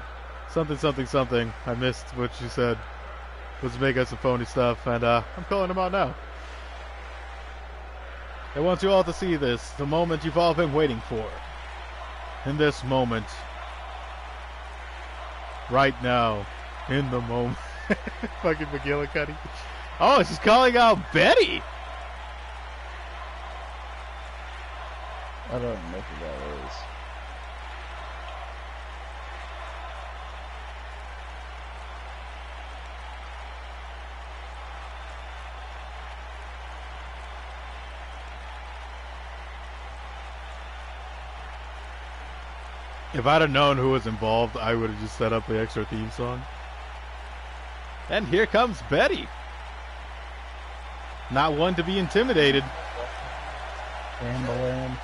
something. I missed what you said. Was making some phony stuff, and I'm calling him out now. I want you all to see this, the moment you've all been waiting for. In this moment. Right now. In the moment. Fucking McGillicuddy. Oh, she's calling out Betty! I don't know who that is. If I'd have known who was involved, I would have just set up the extra theme song. And here comes Betty. Not one to be intimidated. Lamb.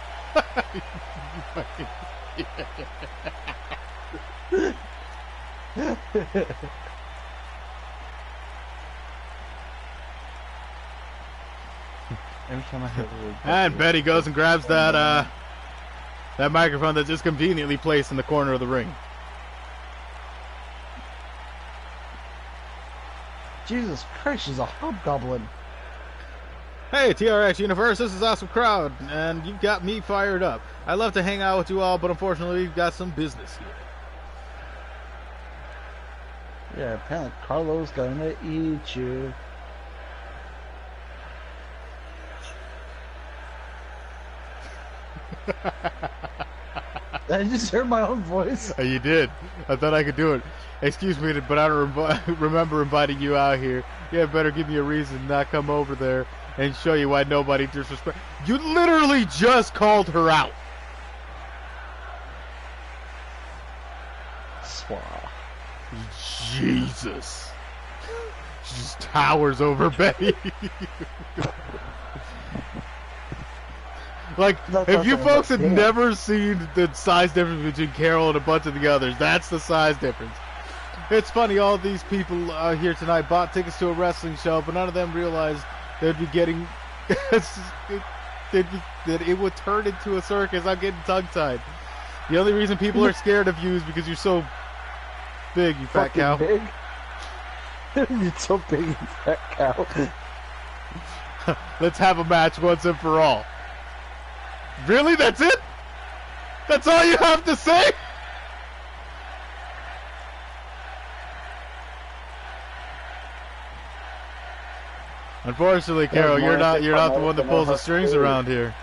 Every time I hear the word. And Betty goes and grabs that microphone that's just conveniently placed in the corner of the ring. Jesus Christ, she's a hobgoblin. Hey, TRX Universe, this is awesome crowd, and you've got me fired up. I'd love to hang out with you all, but unfortunately, we've got some business here. Yeah, apparently Carlo's gonna eat you. I just heard my own voice. You did. I thought I could do it. Excuse me, but I don't remember inviting you out here. You better give me a reason to not come over there and show you why nobody disrespect. You literally just called her out. Swah. Jesus. She just towers over Betty. Like, if you folks had never seen the size difference between Carol and a bunch of the others, that's the size difference. It's funny, all these people here tonight bought tickets to a wrestling show, but none of them realized they'd be getting... that it would turn into a circus. I'm getting tongue-tied. The only reason people are scared of you is because you're so big, you fat cow. Big? You're so big, you fat cow. Let's have a match once and for all. Really? That's it? That's all you have to say? Unfortunately, Carol, you're not the one that pulls the strings around here.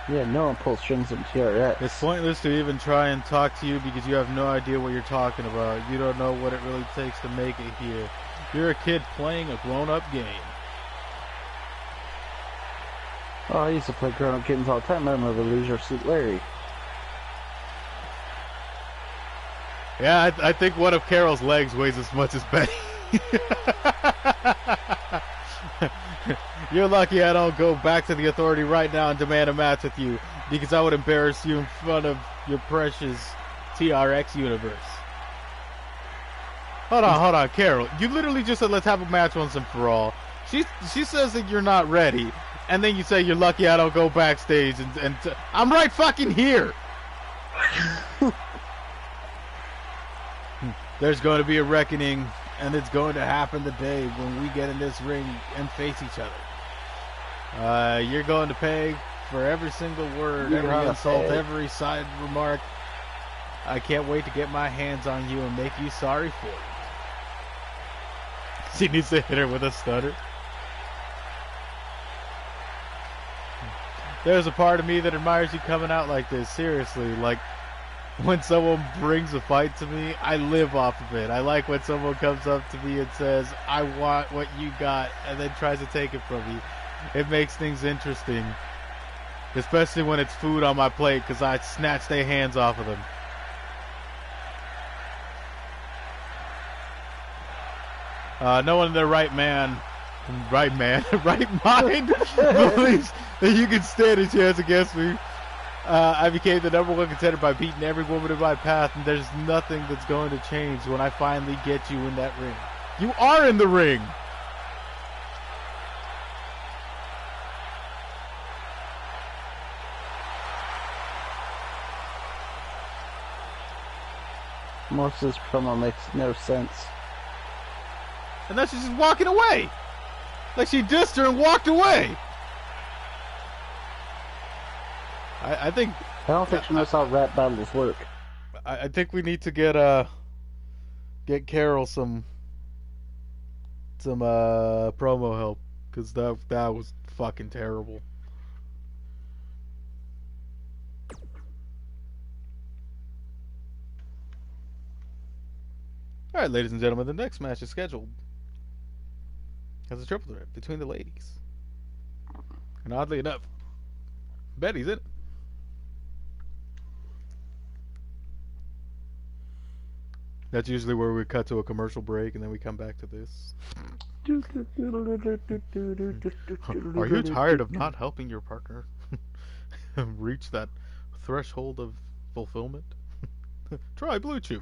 Yeah, no one pulls strings in TRX. It's pointless to even try and talk to you because you have no idea what you're talking about. You don't know what it really takes to make it here. You're a kid playing a grown-up game. Oh, I used to play grown-up games all the time. I remember Leisure Suit Larry. Yeah, I think one of Carol's legs weighs as much as Betty. You're lucky I don't go back to the authority right now and demand a match with you, because I would embarrass you in front of your precious TRX universe. Hold on, Carol. You literally just said let's have a match once and for all. She says that you're not ready, and then you say you're lucky I don't go backstage, and I'm right fucking here. There's going to be a reckoning, and it's going to happen the day when we get in this ring and face each other. You're going to pay for every single word, every insult, every side remark. I can't wait to get my hands on you and make you sorry for it. She needs to hit her with a stutter. There's a part of me that admires you coming out like this, seriously. Like, when someone brings a fight to me, I live off of it. I like when someone comes up to me and says, I want what you got, and then tries to take it from me. It makes things interesting. Especially when it's food on my plate, because I snatch their hands off of them. No one in their right mind believes that you can stand a chance against me. I became the #1 contender by beating every woman in my path, and there's nothing that's going to change when I finally get you in that ring. You are in the ring! Most of this promo makes no sense. And then she's just walking away! Like she dissed her and walked away! I think... I don't think she knows how rap battles work. I think we need to get Carol some promo help, because that was fucking terrible. Alright, ladies and gentlemen, the next match is scheduled. as a triple threat between the ladies. And oddly enough, Betty's in it. That's usually where we cut to a commercial break and then we come back to this. Are you tired of not helping your partner reach that threshold of fulfillment? Try Blue Chew.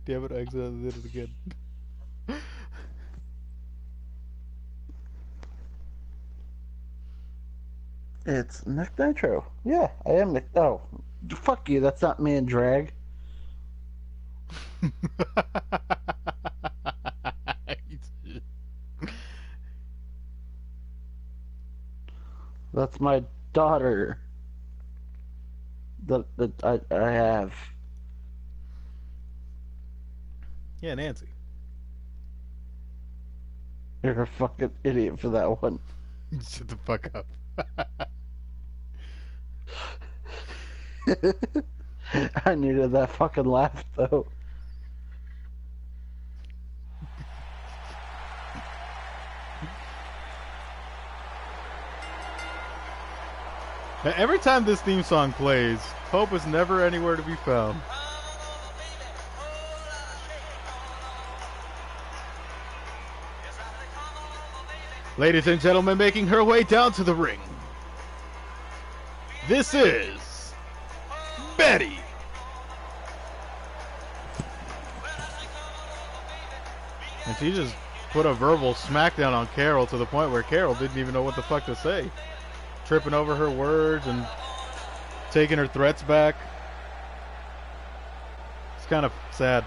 Damn it, I accidentally did it again. It's Nick Nitro. Yeah, I am Nick. Oh, fuck you. That's not me in drag. That's my daughter. That I have. Yeah, Nancy. You're a fucking idiot for that one. Shut the fuck up. I needed that fucking laugh though. Every time this theme song plays, Hope is never anywhere to be found. Ladies and gentlemen, making her way down to the ring, this is Betty. And she just put a verbal smackdown on Carol to the point where Carol didn't even know what the fuck to say. Tripping over her words and taking her threats back. It's kind of sad.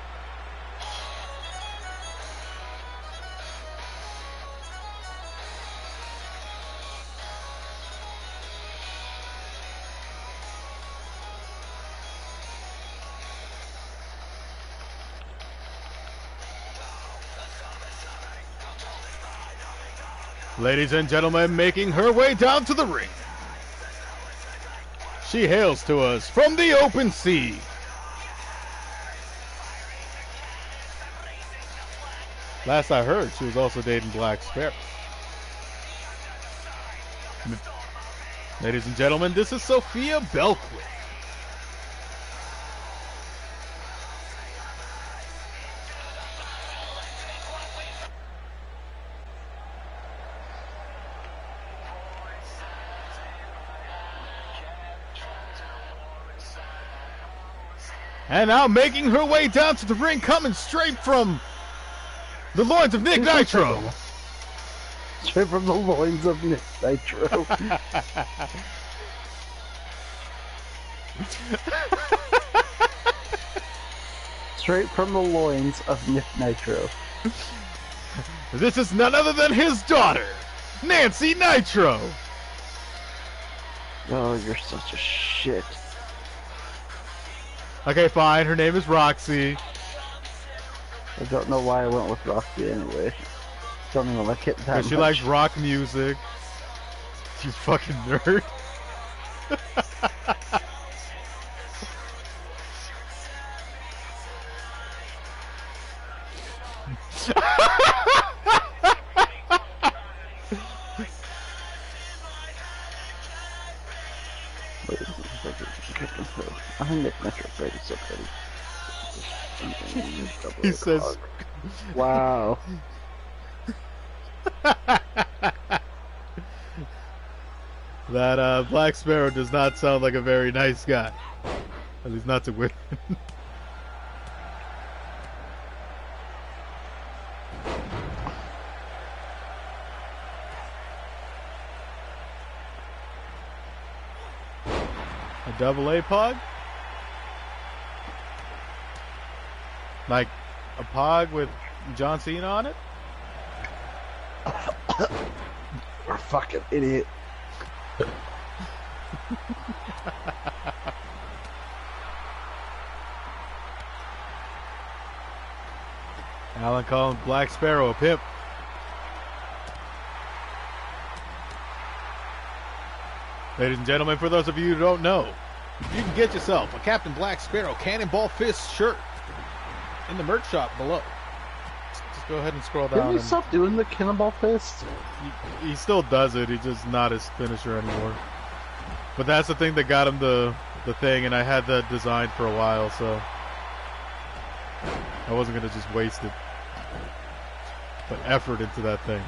Ladies and gentlemen, making her way down to the ring, she hails to us from the open sea. Last I heard, she was also dating Black Sparrow. Ladies and gentlemen, this is Sophia Belquist. And now making her way down to the ring, coming straight from the loins of Nick Nitro. Straight from the loins of Nick Nitro. Straight from the loins of Nick Nitro. This is none other than his daughter, Nancy Nitro. Oh, you're such a shit. Okay, fine. Her name is Roxy. I don't know why I went with Roxy anyway. Don't even like it that much. She likes rock music. You fucking nerd. I think Nick Nitro played is so pretty. He says, wow. that Black Sparrow does not sound like a very nice guy. At least not to women. A double A pog? Like a pog with John Cena on it? You're a fucking idiot. Alan calling Black Sparrow a pimp. Ladies and gentlemen, for those of you who don't know, You can get yourself a Captain Black Sparrow Cannonball Fist shirt in the merch shop below. Just go ahead and scroll down. Didn't he stop doing the Cannonball Fist? He still does it. He's just not his finisher anymore. But that's the thing that got him the thing, and I had that designed for a while, so I wasn't gonna just waste it. Put effort into that thing.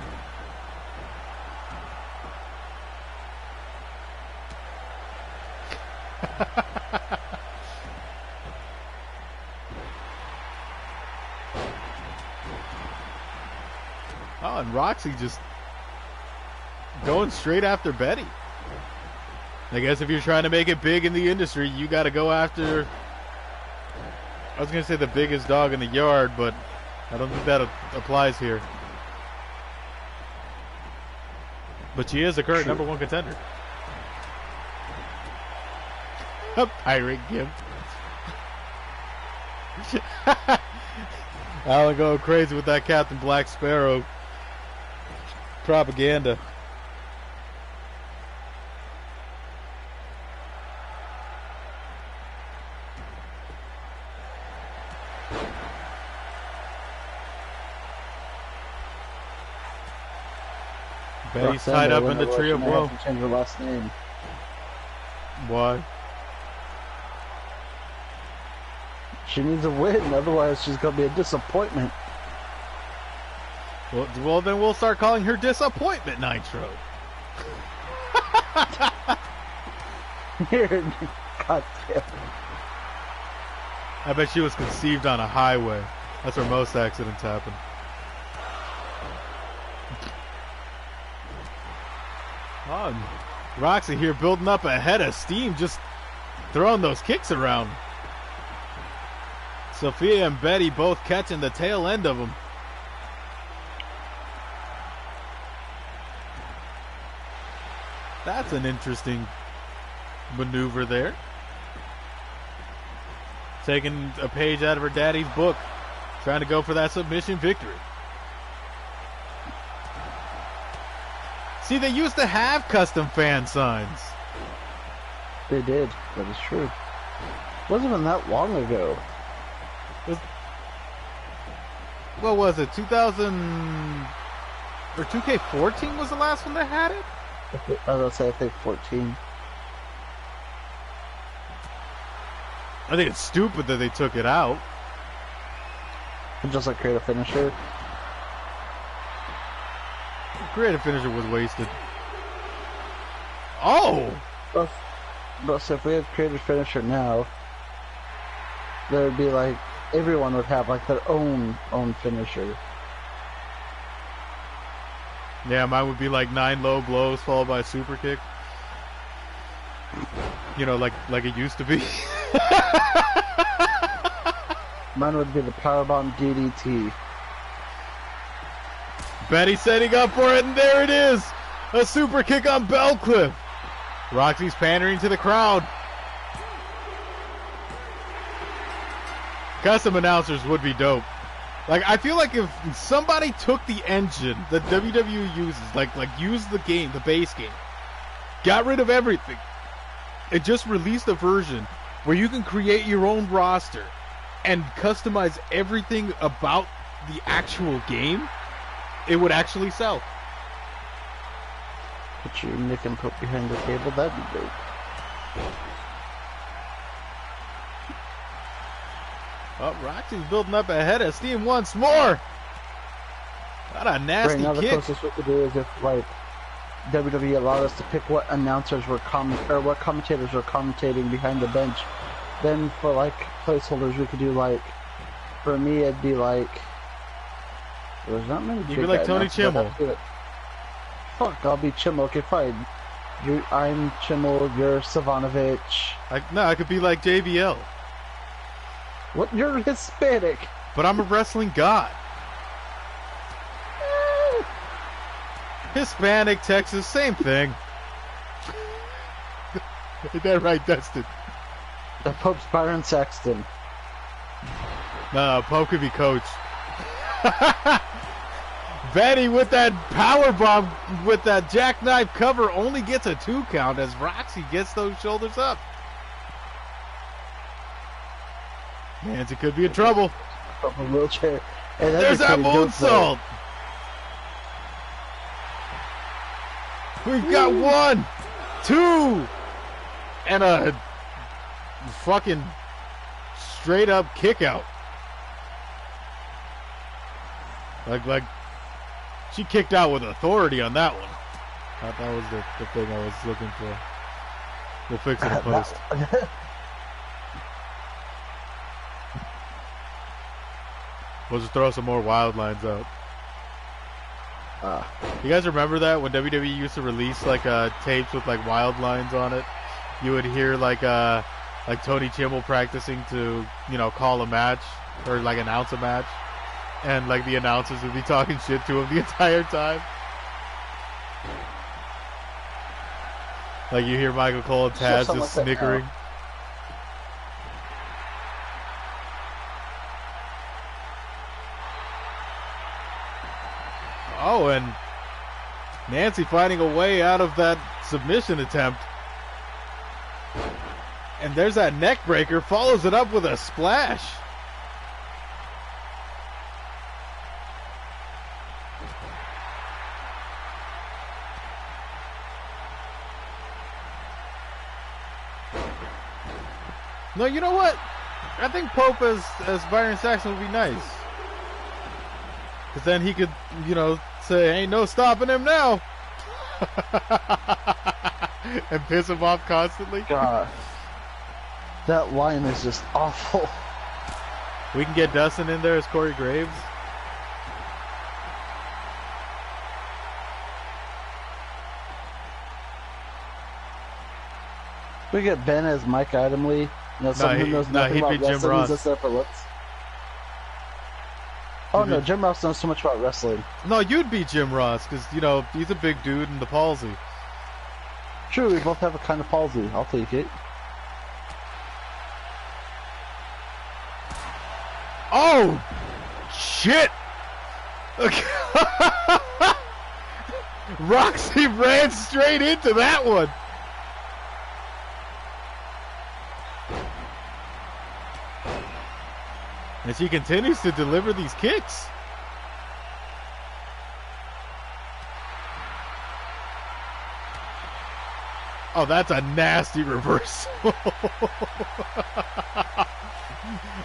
Oh, and Roxy just going straight after Betty. I guess if you're trying to make it big in the industry, you got to go after, I was going to say the biggest dog in the yard, but I don't think that applies here. But she is the current #1 contender. A pirate gift. Alan going crazy with that Captain Black Sparrow propaganda. Betty's tied up in the tree of woe. Change her last name. Why? She needs a win, otherwise she's gonna be a disappointment. Well, then we'll start calling her Disappointment Nitro. Here, God damn. I bet she was conceived on a highway. That's where most accidents happen. Oh, Roxy here building up a head of steam, just throwing those kicks around. Sophia and Betty both catching the tail end of them. That's an interesting maneuver there. Taking a page out of her daddy's book, trying to go for that submission victory. See, they used to have custom fan signs. They did. That is true. Wasn't even that long ago. What was it? 2000 or 2K14 was the last one that had it? I was gonna say, I think 14. I think it's stupid that they took it out. Just like create a finisher. Creative finisher was wasted. Oh! But so if we had creative finisher now, there would be like, everyone would have like their own finisher. Yeah, mine would be like 9 low blows followed by a super kick. You know, like it used to be. Mine would be the powerbomb DDT. Betty setting up for it, and there it is! A super kick on Bellcliff. Roxy's pandering to the crowd. Custom announcers would be dope. Like, I feel like if somebody took the engine that WWE uses, like use the game, the base game, got rid of everything, and just released a version where you can create your own roster and customize everything about the actual game, it would actually sell. Put your Nick and Pope behind the table, that'd be dope. Oh, Roxy's building up a head of steam once more. What a nasty right now, the kick. closest we could do is if like WWE allowed us to pick what announcers were what commentators were commentating behind the bench. Then for like placeholders, we could do like, for me it'd be like, there's not many. You'd be like Tony Chimmel. Fuck, I'll be Chimmel. Okay, fine. I'm Chimmel. You're Savanovich. No, I could be like JBL. What? You're Hispanic. But I'm a wrestling god. Hispanic, Texas, same thing. Is that right, Dustin? The Pope's Byron Saxton. No, Pope could be Coach. Betty with that power bomb with that jackknife cover only gets a 2 count as Roxy gets those shoulders up. Nancy could be in trouble. From a wheelchair. Hey, There's that moonsault. We've got 1, 2, and a fucking straight up kick out. Like she kicked out with authority on that one. That was the thing I was looking for. We'll fix it in post. We'll just throw some more wild lines out. You guys remember that when WWE used to release like tapes with like wild lines on it? You would hear like Tony Chimmel practicing to, you know, call a match or like announce a match, and like the announcers would be talking shit to him the entire time. Like you hear Michael Cole and Taz just snickering. Oh, and Nancy finding a way out of that submission attempt. And there's that neck breaker, follows it up with a splash. No, you know what? I think Pope as Byron Saxton would be nice. Because then he could, you know, say, ain't no stopping him now. And piss him off constantly. God. That line is just awful. We can get Dustin in there as Corey Graves. We get Ben as Mike Idemley. You know, someone who knows nothing about wrestling. He's just there for looks. Oh no, Jim Ross knows so much about wrestling. No, you'd be Jim Ross, because, you know, he's a big dude in the palsy. True, we both have a kind of palsy. I'll take it. Oh! Shit! Roxy ran straight into that one! And she continues to deliver these kicks. Oh, that's a nasty reversal.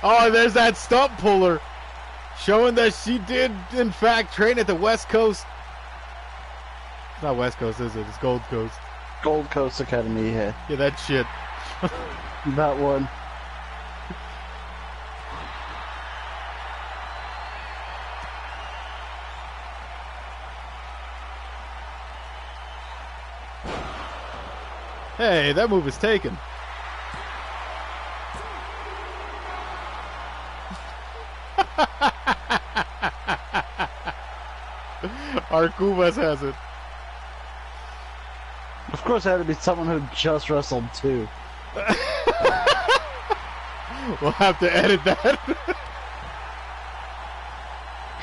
Oh, there's that stump puller. Showing that she did, in fact, train at the West Coast. It's not West Coast, is it? It's Gold Coast. Gold Coast Academy, yeah. Yeah, that shit. That one. Hey, that move is taken. Arcubas has it. Of course, it had to be someone who just wrestled too. We'll have to edit that.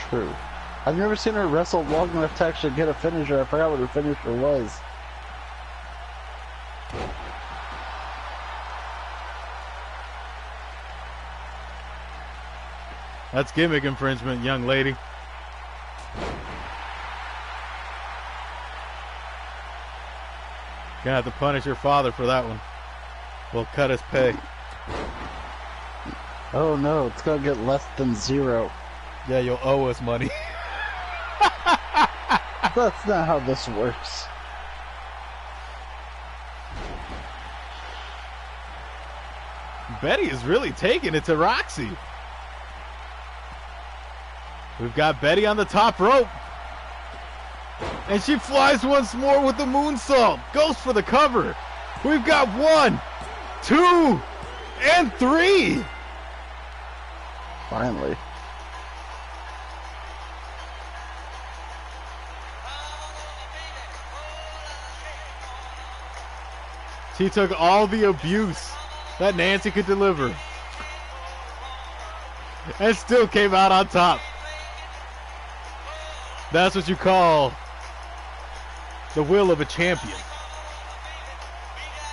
True. I've never seen her wrestle long enough to actually get a finisher. I forgot what her finisher was. That's gimmick infringement, young lady. Gonna have to punish your father for that one. We'll cut his pay. Oh no, it's gonna get less than 0. Yeah, you'll owe us money. That's not how this works. Betty is really taking it to Roxy. We've got Betty on the top rope. And she flies once more with the moonsault. Goes for the cover. We've got 1, 2, and 3. Finally. She took all the abuse that Nancy could deliver. And still came out on top. That's what you call the will of a champion.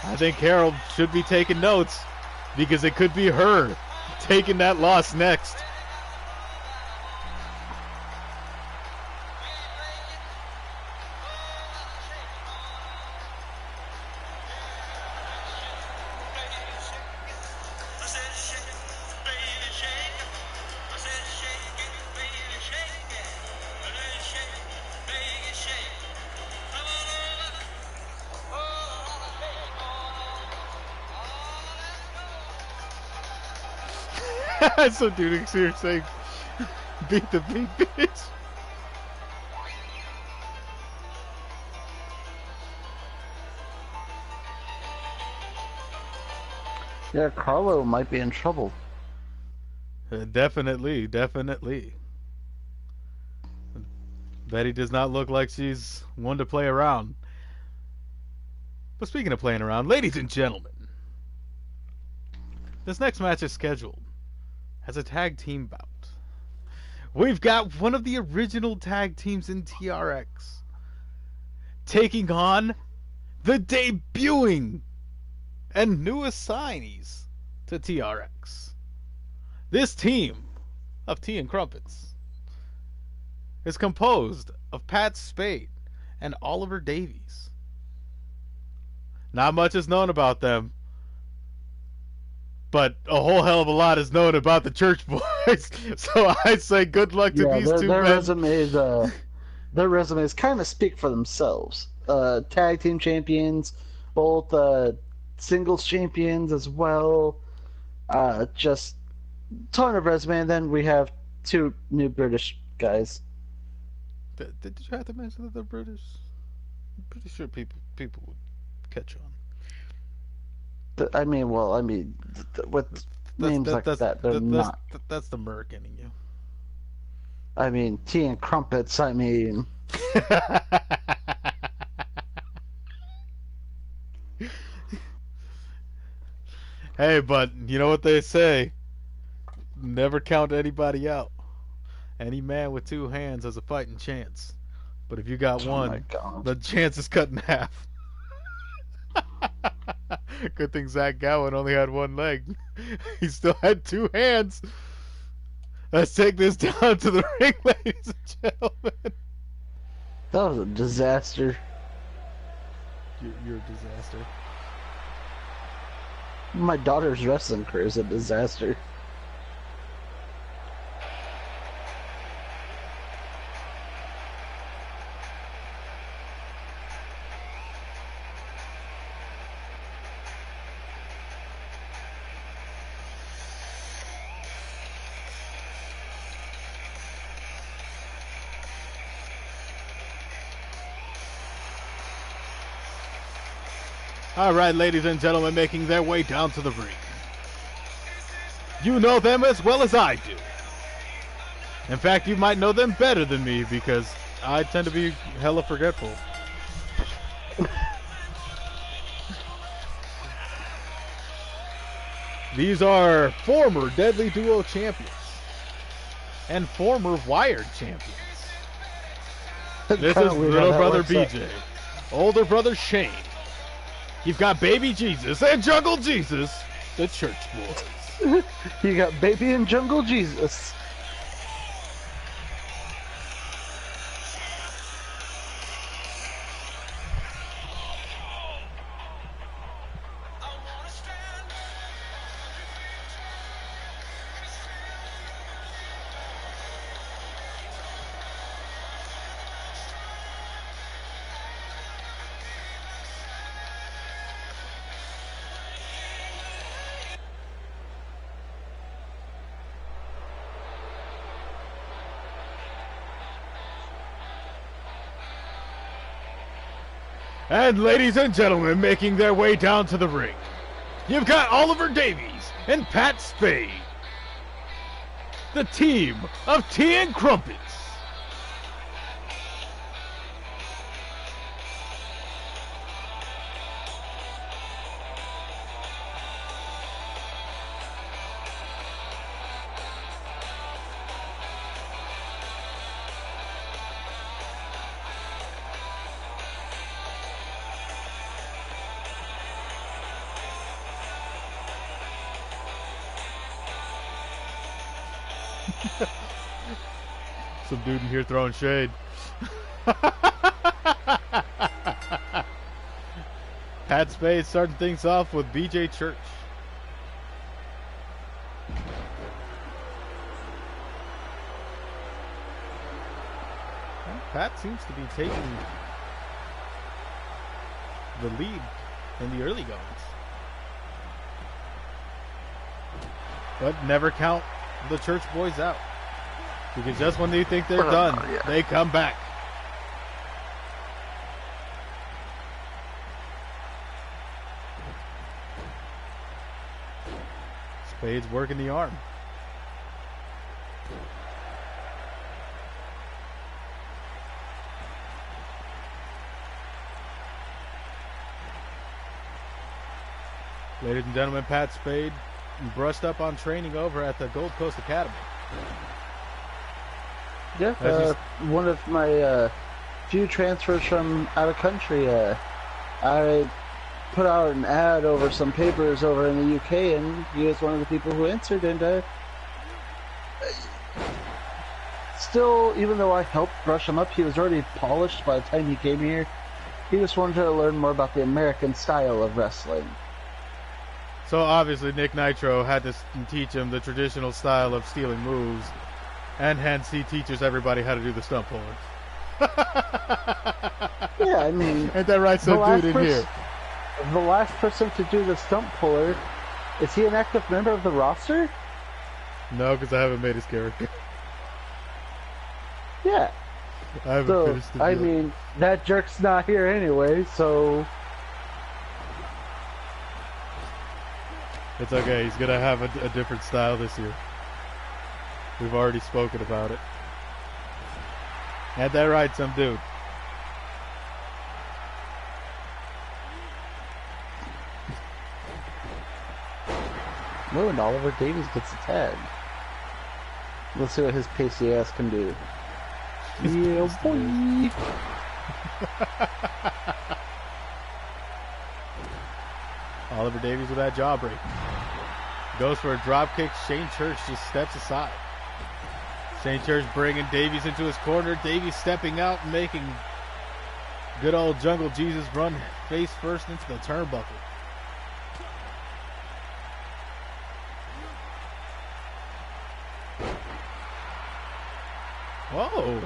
I think Harold should be taking notes, because it could be her taking that loss next. So dude here saying, beat the beat, bitch. Yeah, Carlo might be in trouble. Definitely. Betty does not look like she's one to play around. But speaking of playing around, ladies and gentlemen, this next match is scheduled as a tag team bout. We've got one of the original tag teams in TRX taking on the debuting and newest signees to TRX. This team of Tea and Crumpets is composed of Pat Spade and Oliver Davies. Not much is known about them, but a whole hell of a lot is known about the Church Boys. So I say good luck to these two their men. resumes kind of speak for themselves. Tag team champions, both singles champions as well. Just ton of resume. And then we have two new British guys. Did you have to mention that they're British? I'm pretty sure people would catch on. With names like that, they're not. That's the American in you. I mean, Tea and Crumpets. I mean, hey, but you know what they say? Never count anybody out. Any man with two hands has a fighting chance. But if you got oh one, my God. the chance is cut in half. Good thing Zach Gowen only had one leg. He still had two hands. Let's take this down to the ring, ladies and gentlemen. That was a disaster. You're a disaster. My daughter's wrestling career is a disaster. All right, ladies and gentlemen, making their way down to the ring. You know them as well as I do. In fact, you might know them better than me because I tend to be hella forgetful. These are former Deadly Duo champions and former Wired champions. This is little brother BJ, older brother Shane. You've got Baby Jesus and Jungle Jesus, the Church Boys. You got Baby and Jungle Jesus. And ladies and gentlemen, making their way down to the ring, you've got Oliver Davies and Pat Spade, the team of Tea and Crumpets. Some dude in here throwing shade. Pat Spade starting things off with BJ Church. Well, Pat seems to be taking the lead in the early goings. But never count the Church boys out. Because just when they think they're done, they come back. Spade's working the arm. Ladies and gentlemen, Pat Spade brushed up on training over at the Gold Coast Academy. Yeah, one of my few transfers from out of country. I put out an ad over some papers over in the UK, and he was one of the people who answered. And still, even though I helped brush him up, he was already polished by the time he came here. He just wanted to learn more about the American style of wrestling. So obviously Nick Nitro had to teach him the traditional style of stealing moves, and hence he teaches everybody how to do the stump puller. Yeah, I mean... Ain't that right, some dude in here? The last person to do the stump puller, is he an active member of the roster? No, because I haven't made his character. Yeah. I haven't finished the I deal. mean, that jerk's not here anyway, so... It's okay, he's going to have a different style this year. We've already spoken about it. Had that right, some dude. Oh, and Oliver Davies gets a tag. Let's see what his pacey ass can do. Yeah, boy! Oliver Davies with that jawbreak. Goes for a drop kick. Shane Church just steps aside. Shane Church bringing Davies into his corner. Davies stepping out and making good old Jungle Jesus run face first into the turnbuckle. Whoa.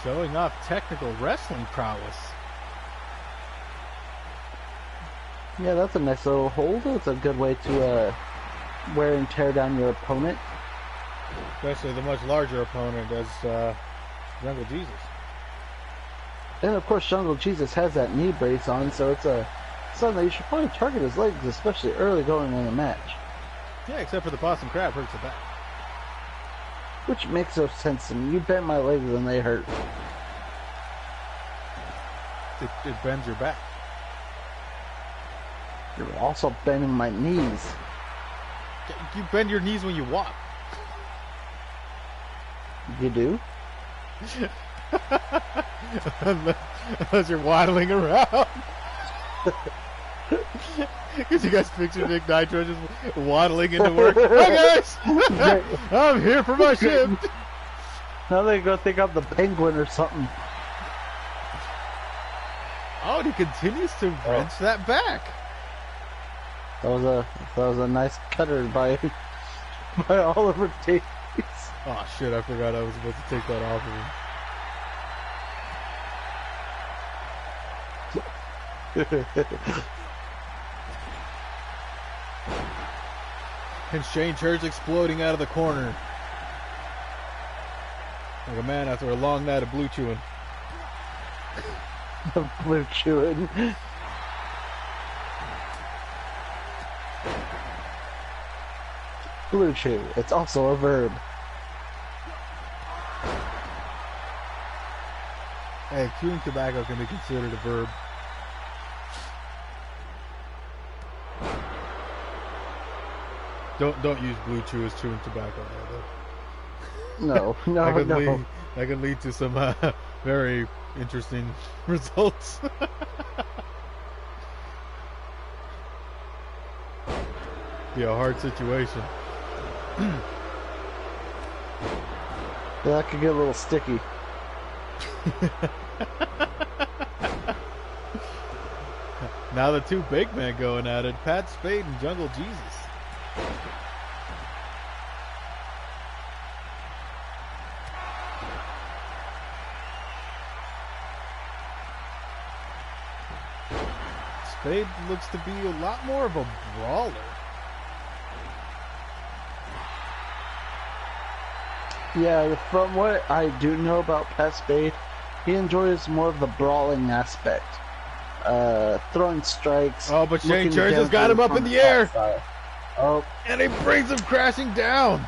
Showing off technical wrestling prowess. Yeah, that's a nice little hold. It's a good way to wear and tear down your opponent. Especially the much larger opponent as Jungle Jesus. And of course, Jungle Jesus has that knee brace on, so it's something that you should probably target his legs, especially early going in a match. Yeah, except for the Boston Crab hurts the back. Which makes no sense to me. You bent my legs and they hurt. It bends your back. You're also bending my knees. You bend your knees when you walk. You do? Unless you're waddling around. Because you guys picture Nick Nitro just waddling into work. Hi guys! I'm here for my shift. Now they go think I'm the Penguin or something. Oh, and he continues to wrench that back. That was a nice cutter by Oliver Davies. Oh shit, I forgot I was supposed to take that off of him. And Shane Church exploding out of the corner. Like a man after a long night of blue chewing. Blue chewing. Blue chew. It's also a verb. Hey, chewing tobacco can be considered a verb. Don't use blue chew as chewing tobacco. No, That could lead to some very interesting results. Be a hard situation. Yeah, that could get a little sticky. Now the two big men going at it, Pat Spade and Jungle Jesus. Spade looks to be a lot more of a brawler. Yeah, from what I do know about Pat Spade, he enjoys more of the brawling aspect. Throwing strikes. Oh, but Shane looking Church has got him down up in from the air. top side. Oh, And he brings him crashing down.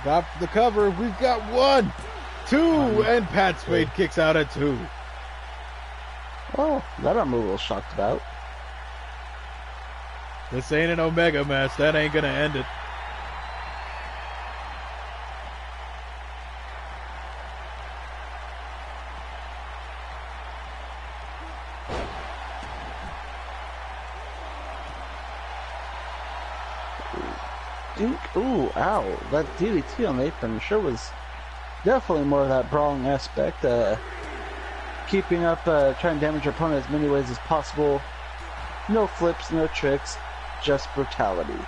Got the cover. We've got 1, 2, and Pat Spade kicks out at 2. oh, that I'm a little shocked about. This ain't an Omega match. That ain't gonna end it. Ooh, ow. That DDT on the apron sure was definitely more of that brawling aspect. Keeping up, trying to damage your opponent as many ways as possible. No flips, no tricks, just brutality.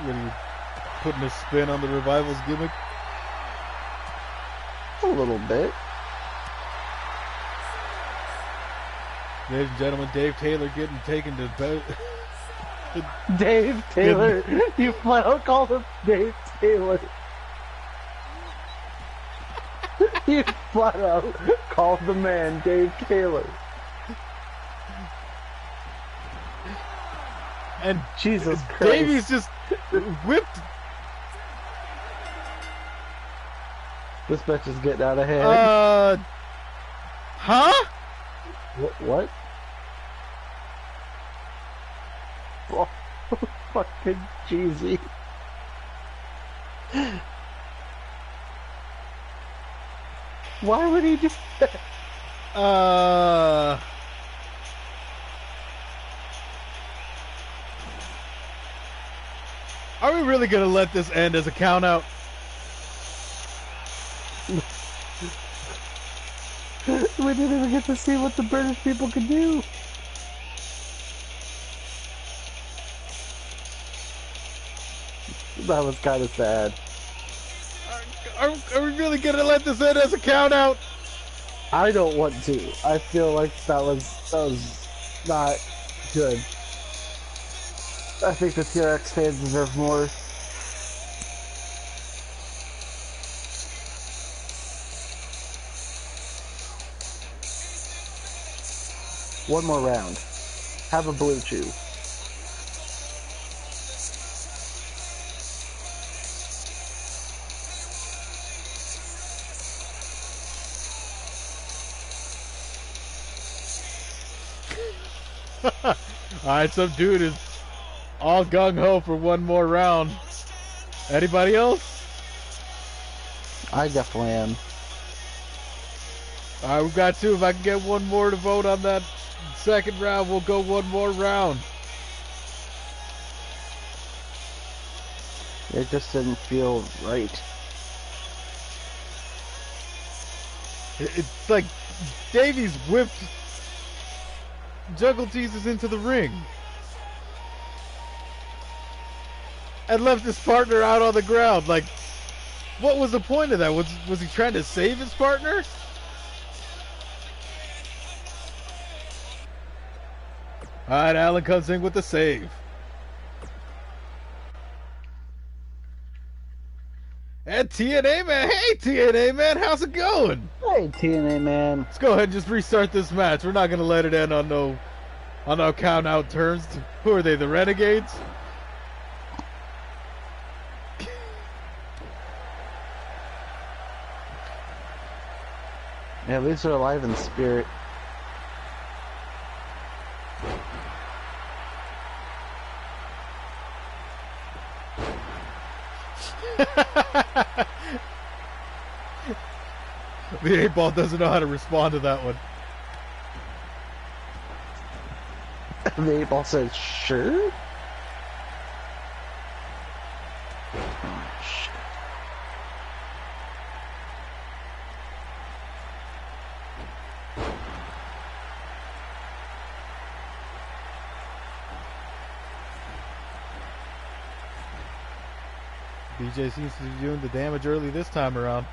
What are you putting a spin on the Revival's gimmick? A little bit. Ladies and gentlemen, Dave Taylor getting taken to Dave Taylor. You flat out called him Dave Taylor. You flat out called the man Dave Taylor. and Jesus Christ. Davey's just whipped. This match is getting out of hand. Huh? What? Oh, fucking cheesy. Why would he do that? Are we really gonna let this end as a count out? We didn't even get to see what the British people could do. That was kind of sad. Are we really gonna let this end as a count out? I don't want to. I feel like that was not good. I think the TRX fans deserve more. One more round. Have a blue chew. Alright, some dude is all gung-ho for one more round. Anybody else? I definitely am. Alright, we've got 2. If I can get one more to vote on that second round, we'll go one more round. It just didn't feel right. It's like Davies whipped Jungle Jesus into the ring and left his partner out on the ground. Like, what was the point of that? Was he trying to save his partner? Alright, Allen comes in with the save. And TNA man, hey TNA man, how's it going? Hey, TNA man. Let's go ahead and just restart this match. We're not gonna let it end on no count out terms. Who are they, the Renegades? Yeah, at least they're alive in spirit. The 8-Ball doesn't know how to respond to that one. The 8-ball says, sure? Oh, shit. BJ seems to be doing the damage early this time around.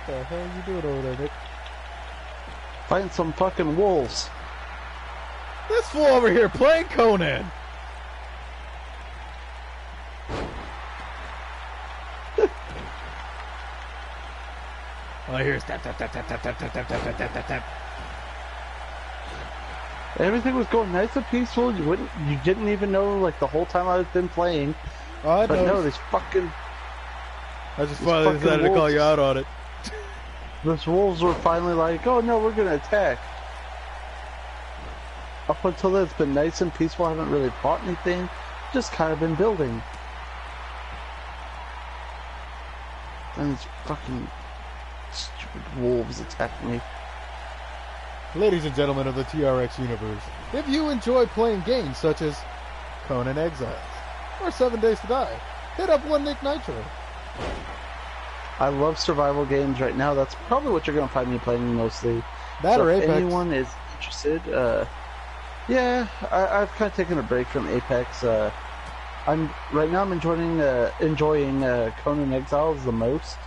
What the hell are you doing over there, Nick? Find some fucking wolves. This fool over here playing Conan. All I hear is tap, tap, tap, tap, tap, tap, tap, tap, tap, tap, tap, tap. Everything was going nice and peaceful. You didn't even know, like, the whole time I've been playing. Oh, But no, these fucking... I just finally decided to call you out on it. Those wolves were finally like, oh no, we're gonna attack. Up until then, it's been nice and peaceful. I haven't really fought anything. Just kind of been building. And these fucking stupid wolves attack me. Ladies and gentlemen of the TRX universe, if you enjoy playing games such as Conan Exiles or 7 Days to Die, hit up One Nick Nitro. I love survival games right now. That's probably what you're going to find me playing mostly. That so or if Apex. anyone is interested, yeah, I've kind of taken a break from Apex. I'm enjoying Conan Exiles the most.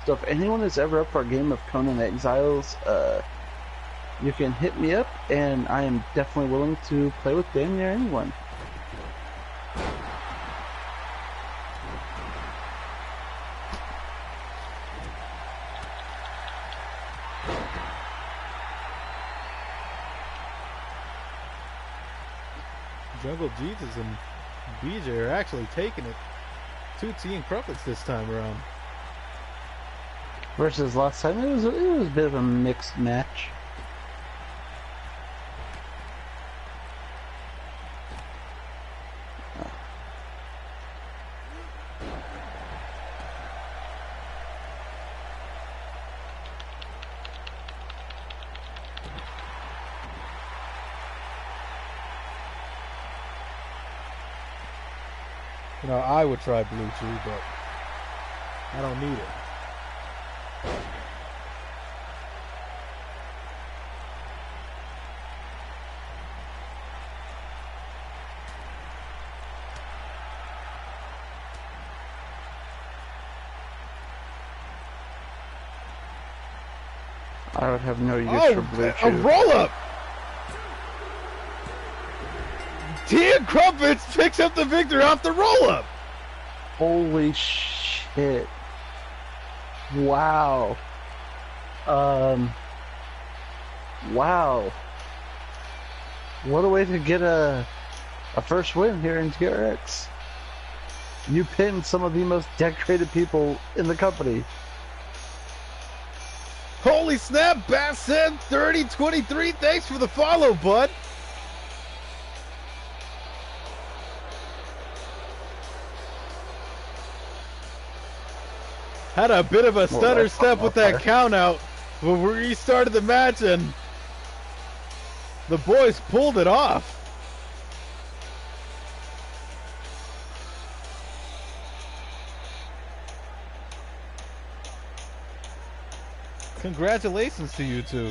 So if anyone is ever up for a game of Conan Exiles, you can hit me up, and I am definitely willing to play with damn near anyone. Jungle Jesus and BJ are actually taking it to T and Crumpets this time around. Versus last time, it was a bit of a mixed match. You know, I would try Blue Chew, but I don't need it. I would have no use for Blue Chew. A roll-up! T and Crumpets picks up the victory off the roll-up! Holy shit. Wow. Wow. What a way to get a first win here in TRX. You pinned some of the most decorated people in the company. Holy snap, Bass said 30-23. Thanks for the follow, bud. Had a bit of a stutter step with that count out when we restarted the match, and the boys pulled it off. Congratulations to you two.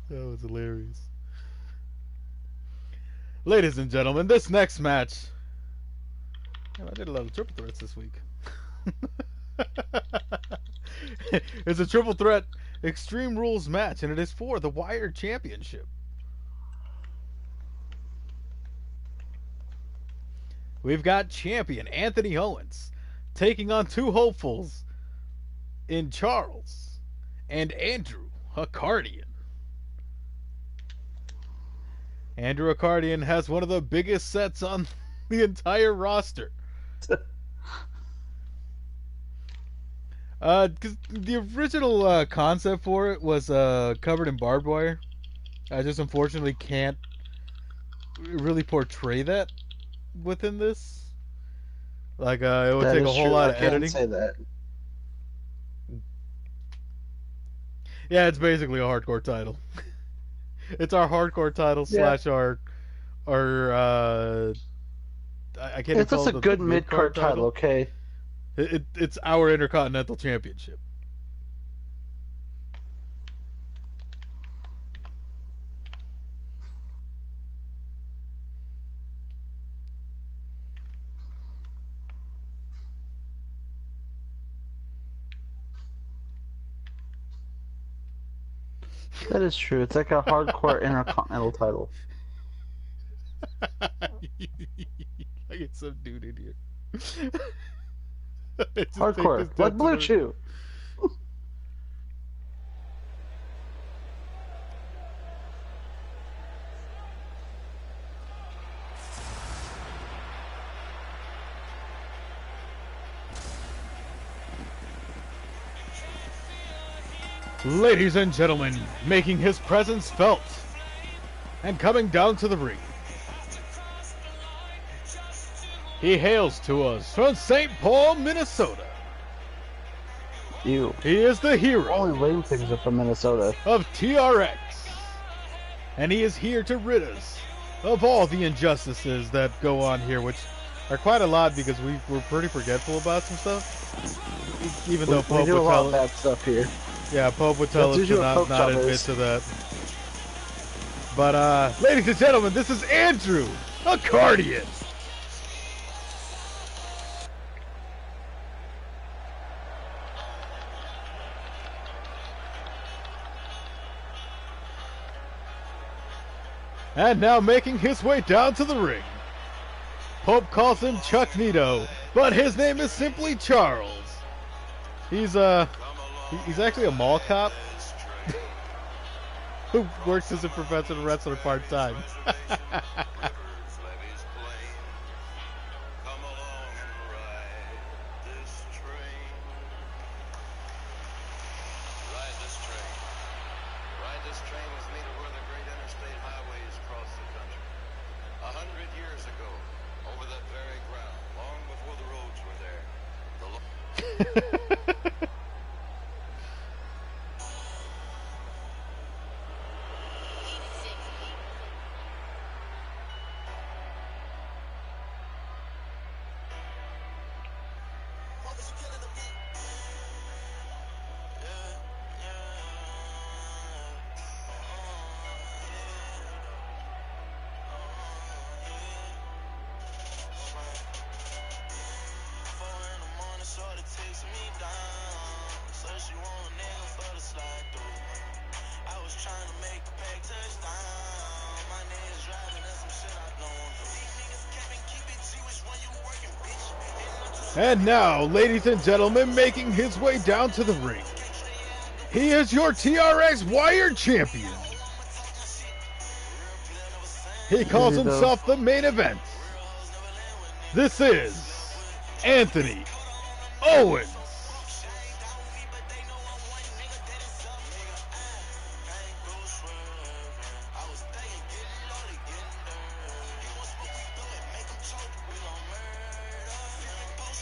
That was hilarious. Ladies and gentlemen, this next match... Damn, I did a lot of triple threats this week. It's a triple threat Extreme Rules match, and it is for the Wired Championship. We've got champion Anthony Owens taking on two hopefuls in Charles and Andrew Accardian. Andrew Accardian has one of the biggest sets on the entire roster. Because the original concept for it was covered in barbed wire. I just unfortunately can't really portray that within this. Like, it would That take a is whole true. lot I of can editing. say that. Yeah, it's basically a hardcore title. It's our hardcore title Yeah. slash our I can't even It's just call a it the good mid mid card card title, title. okay? It's our Intercontinental Championship. That is true. It's like a hardcore intercontinental title. I get some dude in here. I just take Hardcore. this Like down to Blue the. Chew. Ladies and gentlemen, making his presence felt and coming down to the ring. He hails to us from St. Paul, Minnesota. You. He is the hero Only lame things are from Minnesota. of TRX. And he is here to rid us of all the injustices that go on here, which are quite a lot because we're pretty forgetful about some stuff. Even though We Pope do a would lot tell of bad stuff here. yeah, Pope would tell That's us to usually what Pope not Shop admit is. to that. But ladies and gentlemen, this is Andrew Accordion. And now making his way down to the ring. Pope calls him Chuck Nito, but his name is simply Charles. He's actually a mall cop who works as a professional wrestler part-time. And now, ladies and gentlemen, making his way down to the ring, he is your TRX Wired Champion. He calls himself the main event. This is Anthony Owens.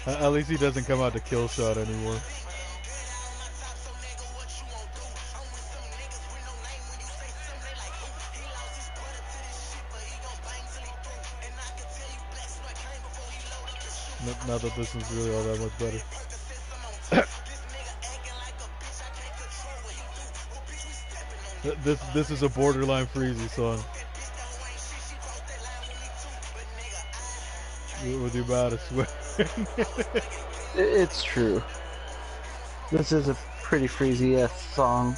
At least he doesn't come out to kill shot anymore. Not that this is really all that much better. This is a borderline Freezy song. With your about it, swear. It's true. This is a pretty freezy-ass song.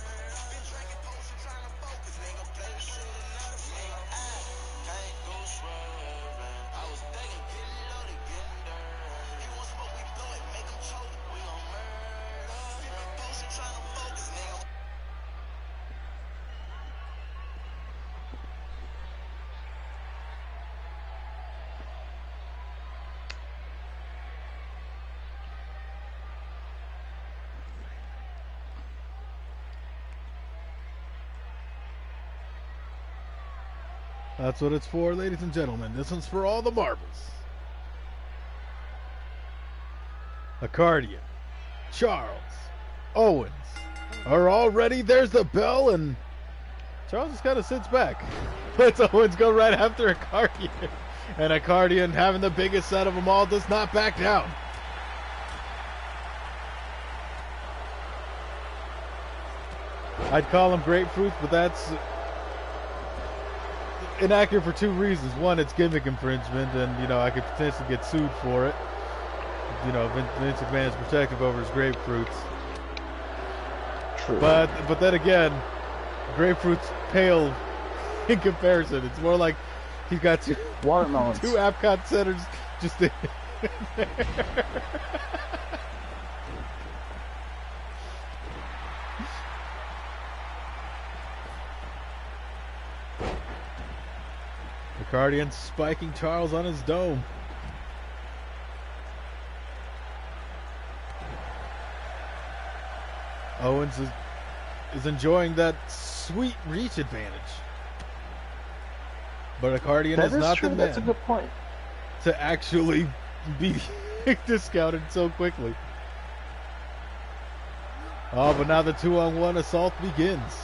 That's what it's for, ladies and gentlemen. This one's for all the marbles. Accardian, Charles, Owens are all ready. There's the bell, and Charles just kind of sits back. Lets Owens go right after Accardian. And Accardian, having the biggest set of them all, does not back down. I'd call him grapefruits, but that's inaccurate for two reasons. One, it's gimmick infringement, and I could potentially get sued for it. Vince McMahon is protective over his grapefruits. True. But then again, grapefruits pale in comparison. It's more like he's got two watermelons. Two Epcot centers just in there. Accardian spiking Charles on his dome. Owens is enjoying that sweet reach advantage. But Accardian is not the man. That's a good point. To actually be discounted so quickly. Oh, but now the 2-on-1 assault begins.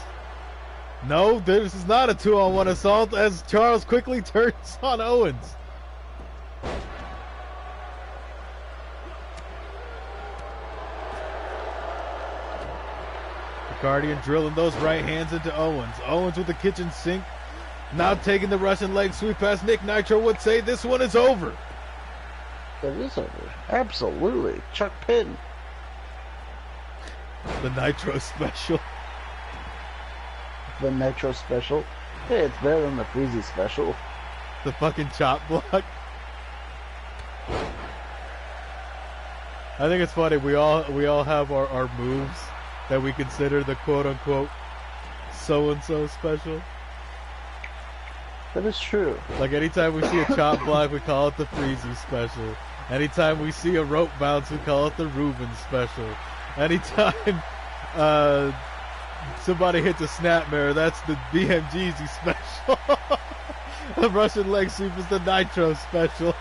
No, this is not a 2-on-1 assault as Charles quickly turns on Owens. Accardian drilling those right hands into Owens. Owens with the kitchen sink. Now taking the Russian leg sweep past Nick Nitro would say this one is over. It is over. Absolutely. Chuck Pin. The Nitro special. The Nitro special. Hey, it's better than the Freezy special. The fucking chop block. I think it's funny. We all have our moves that we consider the quote unquote so and so special. That is true. Like anytime we see a chop block, we call it the Freezy special. Anytime we see a rope bounce, we call it the Rubin special. Anytime somebody hits a snapmare, that's the BMGZ special. The Russian leg sweep is the Nitro special.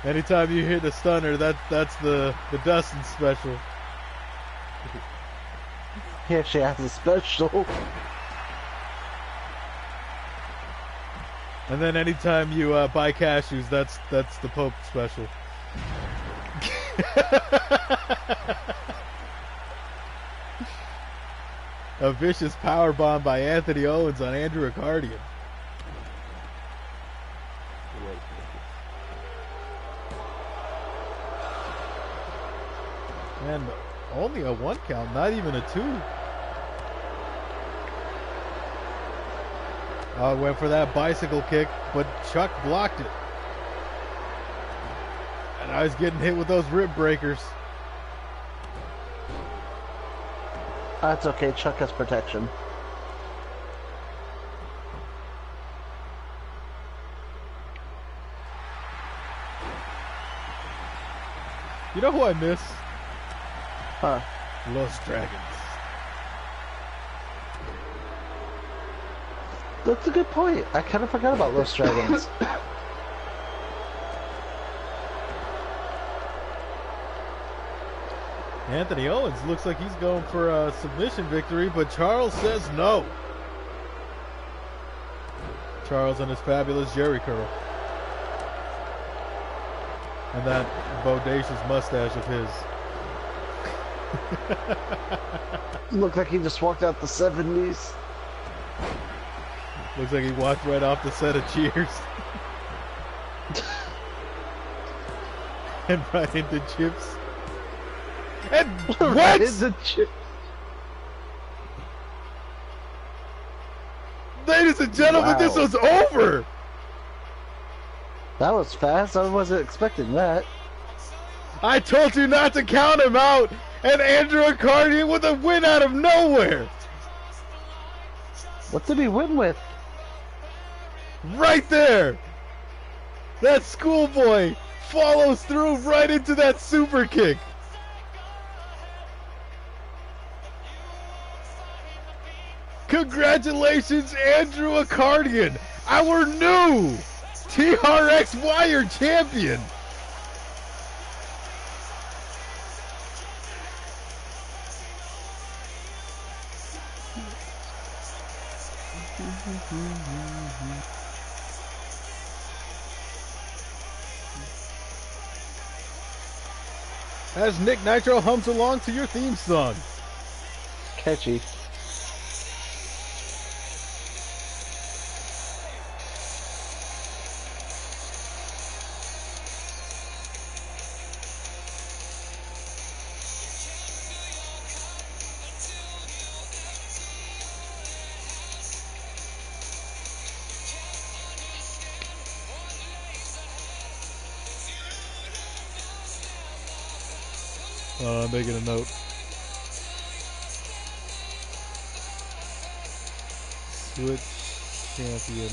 Anytime you hit a stunner, that's the Dustin special. He actually has a special. And then anytime you buy cashews, that's the Pope special. A vicious powerbomb by Anthony Owens on Andrew Accardian. And only a 1 count, not even a 2. Went for that bicycle kick, but Chuck blocked it. And I was getting hit with those rib breakers. That's okay, Chuck has protection. You know who I miss? Huh. Los Dragons. That's a good point. I kind of forgot about Los Dragons. Anthony Owens looks like he's going for a submission victory, but Charles says no. Charles and his fabulous Jerry curl. And that bodacious mustache of his. Looked like he just walked out the 70s. Looks like he walked right off the set of Cheers. And right into Chips. And what? Right into Chips. Ladies and gentlemen, Wow. This was over. That was fast. I wasn't expecting that. I told you not to count him out. And Andrew Accardian with a win out of nowhere. What did he win with? Right there. That schoolboy follows through right into that super kick. Congratulations, Andrew Accardian, our new TRX Wire champion. As Nick Nitro hums along to your theme song. Catchy. I'm making a note. Switch champion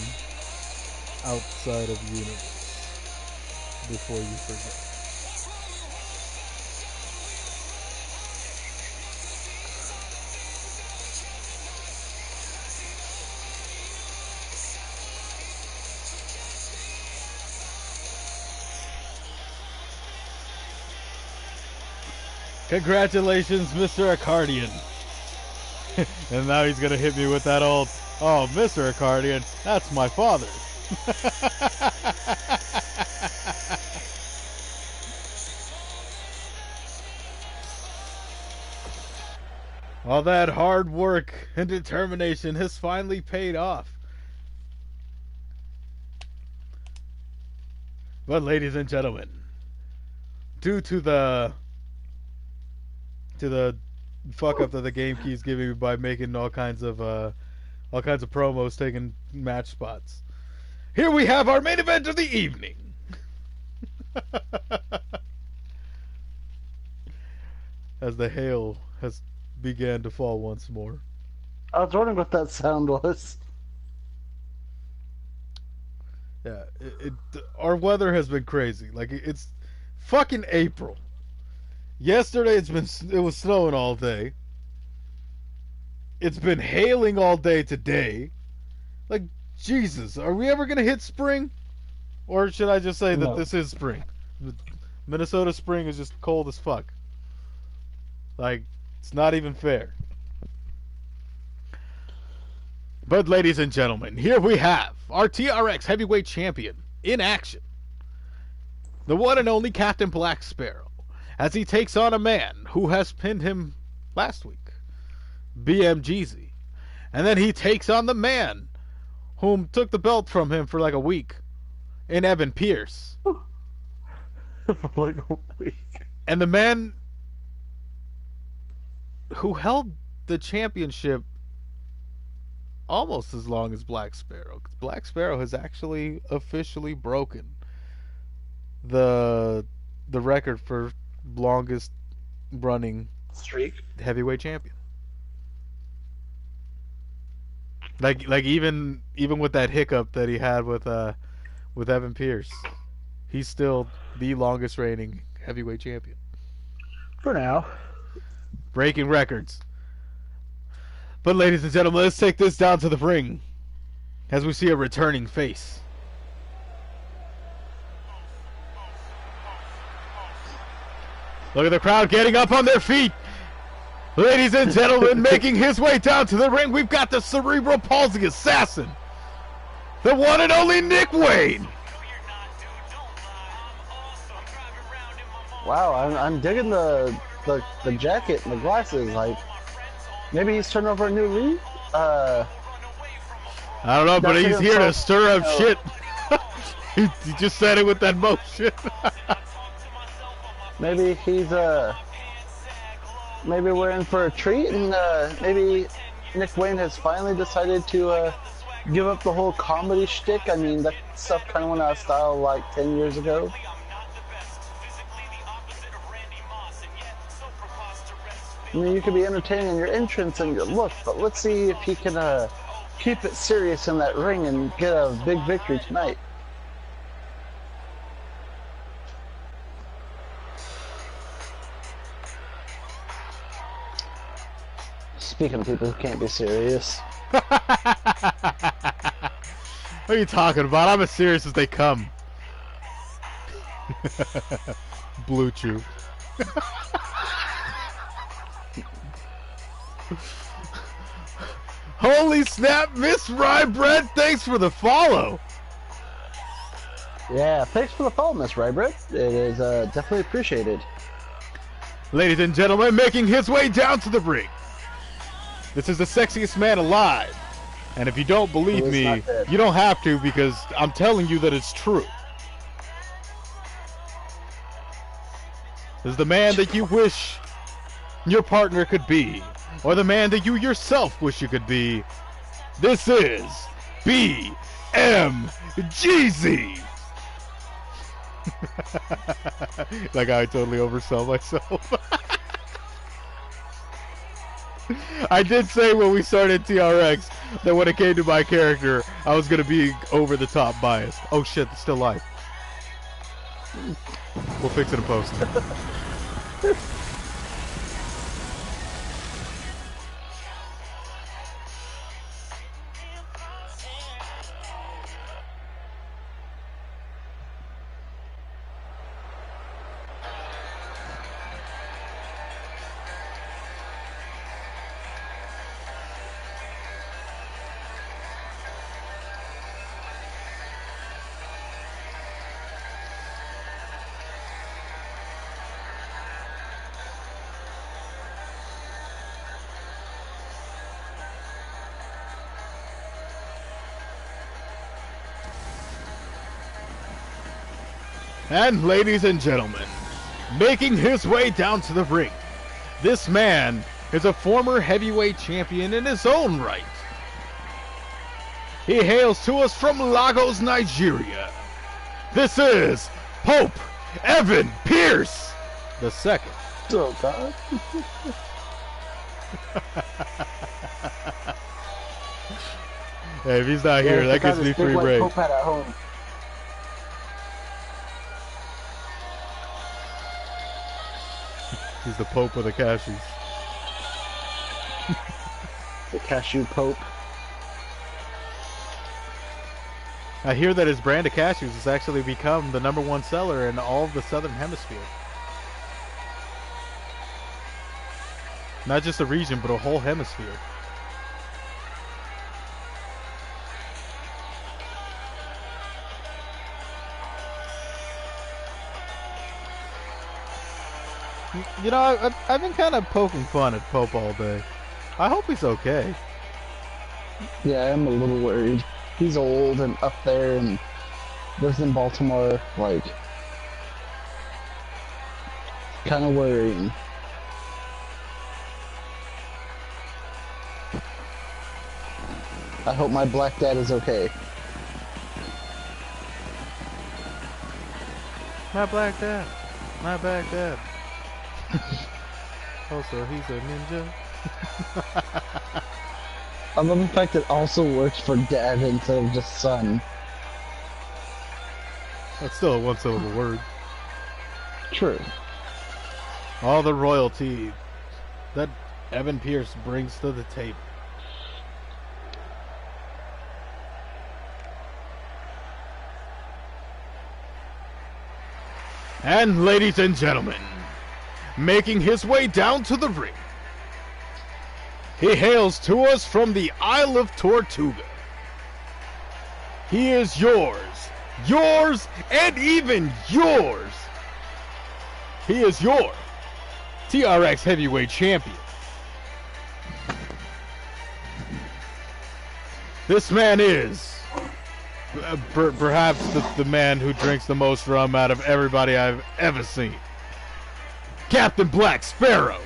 outside of universe before you forget. Congratulations, Mr. Accardian. And now he's gonna hit me with that old, oh, Mr. Accardian, that's my father. All that hard work and determination has finally paid off. But ladies and gentlemen, due to the fuck up that the game keeps giving me by making all kinds of promos taking match spots, here we have our main event of the evening. As the hail has began to fall once more. I was wondering what that sound was. Yeah, our weather has been crazy. Like, it's fucking April. Yesterday it was snowing all day. It's been hailing all day today. Like, Jesus, are we ever gonna hit spring? Or should I just say that this is spring? Minnesota spring is just cold as fuck. Like, it's not even fair. But ladies and gentlemen, here we have our TRX heavyweight champion in action. The one and only Captain Black Sparrow, as he takes on a man who has pinned him last week, BMGZ. And then he takes on the man whom took the belt from him for like a week, in Evan Pierce. For like a week. And the man who held the championship almost as long as Black Sparrow. Black Sparrow has actually officially broken the record for longest running Streak. heavyweight champion. Like even with that hiccup that he had with Evan Pierce, he's still the longest reigning heavyweight champion. For now. Breaking records. But ladies and gentlemen, let's take this down to the ring as we see a returning face. Look at the crowd getting up on their feet. Ladies and gentlemen, making his way down to the ring, we've got the cerebral palsy assassin, the one and only Nick Wayne. Wow, I'm digging the jacket and the glasses. Like, maybe he's turning over a new leaf. I don't know, but he's here to stir up shit. he just said it with that motion. Maybe he's maybe we're in for a treat, and maybe Nick Wayne has finally decided to give up the whole comedy shtick. I mean, that stuff kind of went out of style like 10 years ago. I mean, you could be entertaining in your entrance and your look, but let's see if he can keep it serious in that ring and get a big victory tonight. Speaking of people who can't be serious. What are you talking about? I'm as serious as they come. Blue Chew. Holy snap, Miss Rye Bread, thanks for the follow. Yeah, thanks for the follow, Miss Rybread. It is definitely appreciated. Ladies and gentlemen, making his way down to the ring. This is the sexiest man alive. And if you don't believe Who is me, not dead. you don't have to, because I'm telling you that it's true. This is the man that you wish your partner could be, or the man that you yourself wish you could be. This is BMGZ. Like I totally oversell myself. I did say when we started TRX that when it came to my character, I was going to be over the top biased. Oh shit, it's still live. We'll fix it in post. And ladies and gentlemen, making his way down to the ring, this man is a former heavyweight champion in his own right. He hails to us from Lagos, Nigeria. This is Pope Evan Pierce the second. Oh, God. Hey, if he's not here, that gives me free break. Pope at home. He's the Pope of the cashews. The cashew Pope. I hear that his brand of cashews has actually become the #1 seller in all of the Southern Hemisphere. Not just a region, but a whole hemisphere. You know, I've been kind of poking fun at Pope all day. I hope he's okay. Yeah, I'm a little worried. He's old and up there and lives in Baltimore. Like, kind of worrying. I hope my black dad is okay. My black dad. My black dad. Also, he's a ninja. I love the fact it also works for dad instead of just son. That's still a one-syllable word. True. All the royalty that Evan Pierce brings to the table. And ladies and gentlemen, making his way down to the ring, he hails to us from the Isle of Tortuga. He is yours, and even yours. He is your TRX heavyweight champion. This man is perhaps the man who drinks the most rum out of everybody I've ever seen. Captain Black Sparrow.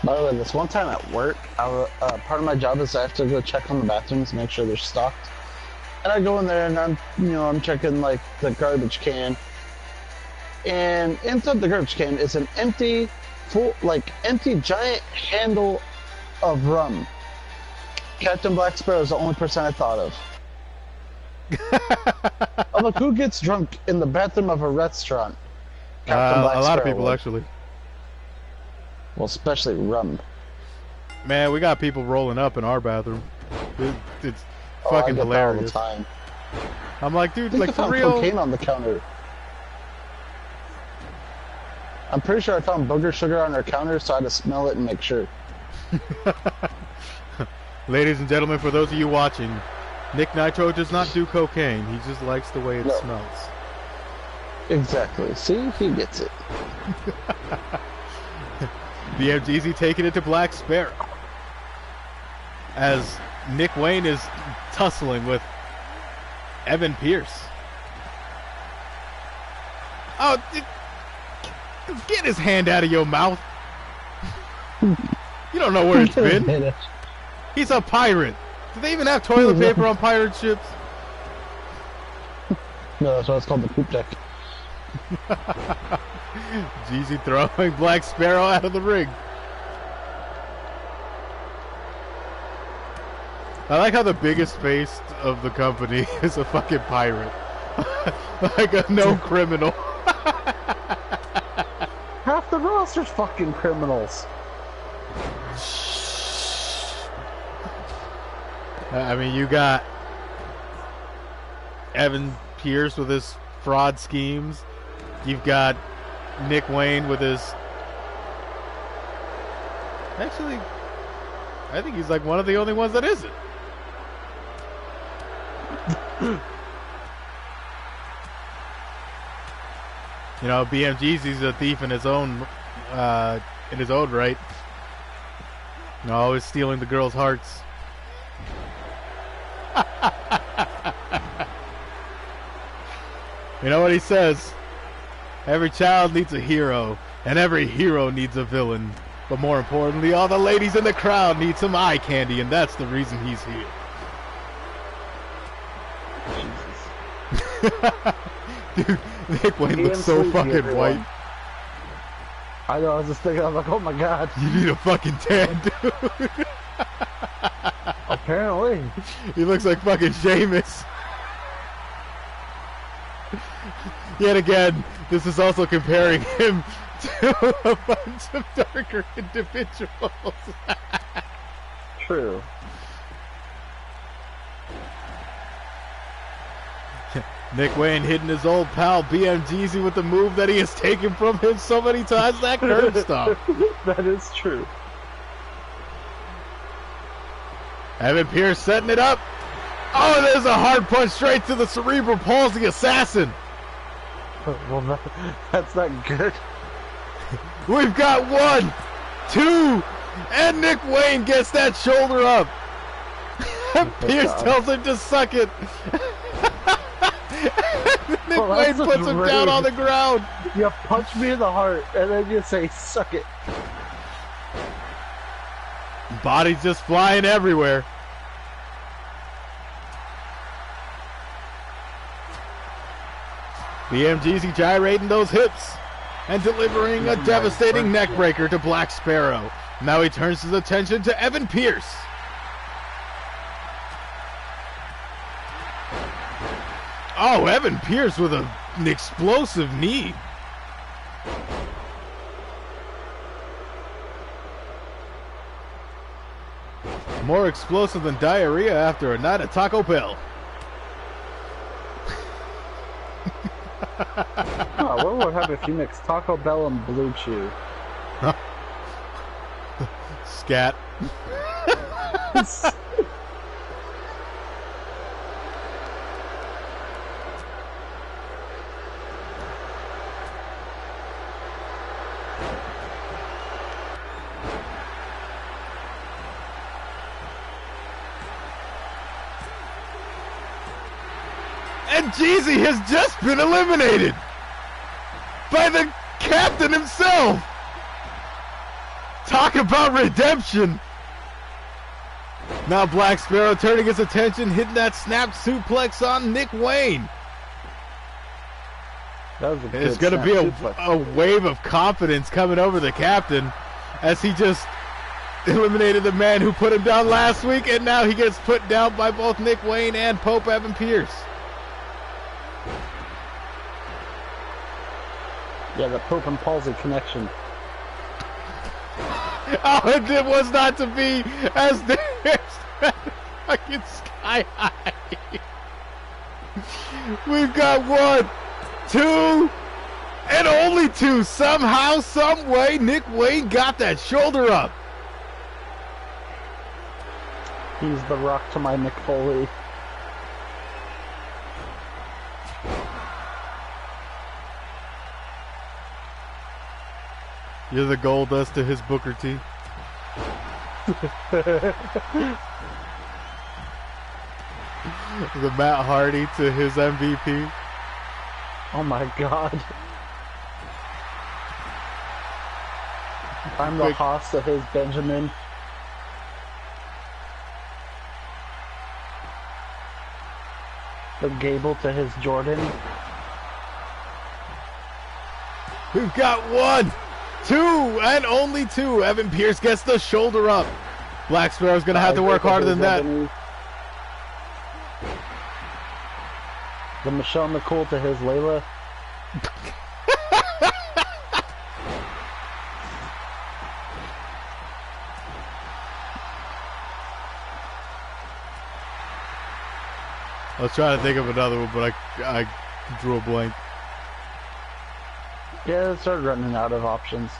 By the way, this one time at work, part of my job is I have to go check on the bathrooms, make sure they're stocked. And I go in there and I'm checking like the garbage can. And inside the garbage can is an empty giant handle of rum. Captain Black Sparrow is the only person I thought of. I'm like, who gets drunk in the bathroom of a restaurant? Captain Black a lot Sparrow of people would. actually. Well, especially rum. Man, we got people rolling up in our bathroom. It's Oh, I fucking get that all the hilarious. time. I'm like, dude, I think like I for found real. cocaine on the counter. I'm pretty sure I found booger sugar on our counter, so I had to smell it and make sure. Ladies and gentlemen, for those of you watching, Nick Nitro does not do cocaine. He just likes the way it No. smells. Exactly. See, he gets it. BMGZ taking it to Black Sparrow. As Nick Wayne is tussling with Evan Pierce. Oh, get his hand out of your mouth. You don't know where it's been. He's a pirate. Do they even have toilet paper on pirate ships? No, that's why it's called the poop deck. Jeezy throwing Black Sparrow out of the ring. I like how the biggest face of the company is a fucking pirate. Like a known criminal. Half the roster's fucking criminals. I mean, you got Evan Pierce with his fraud schemes. You've got Nick Wayne with his... Actually, I think he's like one of the only ones that isn't. You know, BMG's a thief in his own right. You know, always stealing the girls' hearts. You know what he says? Every child needs a hero, and every hero needs a villain. But more importantly, all the ladies in the crowd need some eye candy, and that's the reason he's here. Dude, Nick Wayne looks so fucking white. I know, I was just thinking, I was like, oh my god. You need a fucking tan, dude. Apparently. He looks like fucking Sheamus. Yet again, this is also comparing him to a bunch of darker individuals. True. Nick Wayne hitting his old pal BMGZ with the move that he has taken from him so many times, that curb stomp. That is true. Evan Pierce setting it up. Oh, there's a hard punch straight to the cerebral palsy assassin. Well, that's not good. We've got 1, 2, and Nick Wayne gets that shoulder up. Pierce tells him to suck it. Nick Wayne puts him down on the ground. You punch me in the heart, and then you say, suck it. Bodies just flying everywhere. BMGZ gyrating those hips and delivering a devastating neck breaker to Black Sparrow. Now he turns his attention to Evan Pierce. Oh, Evan Pierce with an explosive knee. More explosive than diarrhea after a night at Taco Bell. Oh, what would happen if you mix Taco Bell and Blue Chew? Scat. And Jeezy has just been eliminated by the captain himself. Talk about redemption. Now Black Sparrow turning his attention, hitting that snap suplex on Nick Wayne. That was a good It's going to be suplex. a wave of confidence coming over the captain as he just eliminated the man who put him down last week, and now he gets put down by both Nick Wayne and Pope Evan Pierce. Yeah, the Pope and palsy connection. Oh, it was not to be as there's that fucking sky high. We've got 1, 2, and only 2. Somehow, some way, Nick Wayne got that shoulder up. He's the Rock to my Mick Foley. You're the Goldust to his Booker T. The Matt Hardy to his MVP. Oh my god. I'm the Haas to his Benjamin. The Gable to his Jordan. We've got 1, 2, and only 2. Evan Pierce gets the shoulder up. Black Sparrow's going to have to work harder than that. The Michelle McCool to his Layla. I was trying to think of another one, but I drew a blank. Yeah, it started running out of options.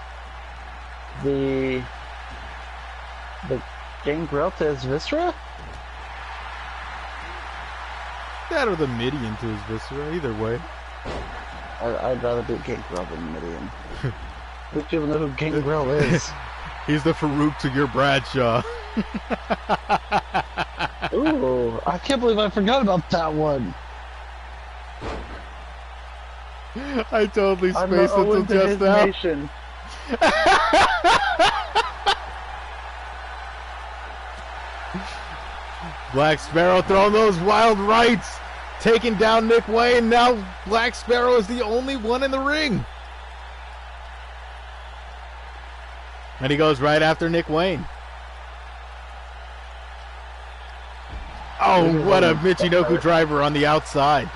The Gangrel to his Viscera? That or the Midian to his Viscera, either way. I'd rather do Gangrel than Midian. Don't you even know who Gangrel is? He's the Farouk to your Bradshaw. Ooh, I can't believe I forgot about that one. I totally spaced until just now. Nation. Black Sparrow throwing those wild rights, taking down Nick Wayne. Now Black Sparrow is the only one in the ring. And he goes right after Nick Wayne. Oh, what a Michinoku driver on the outside.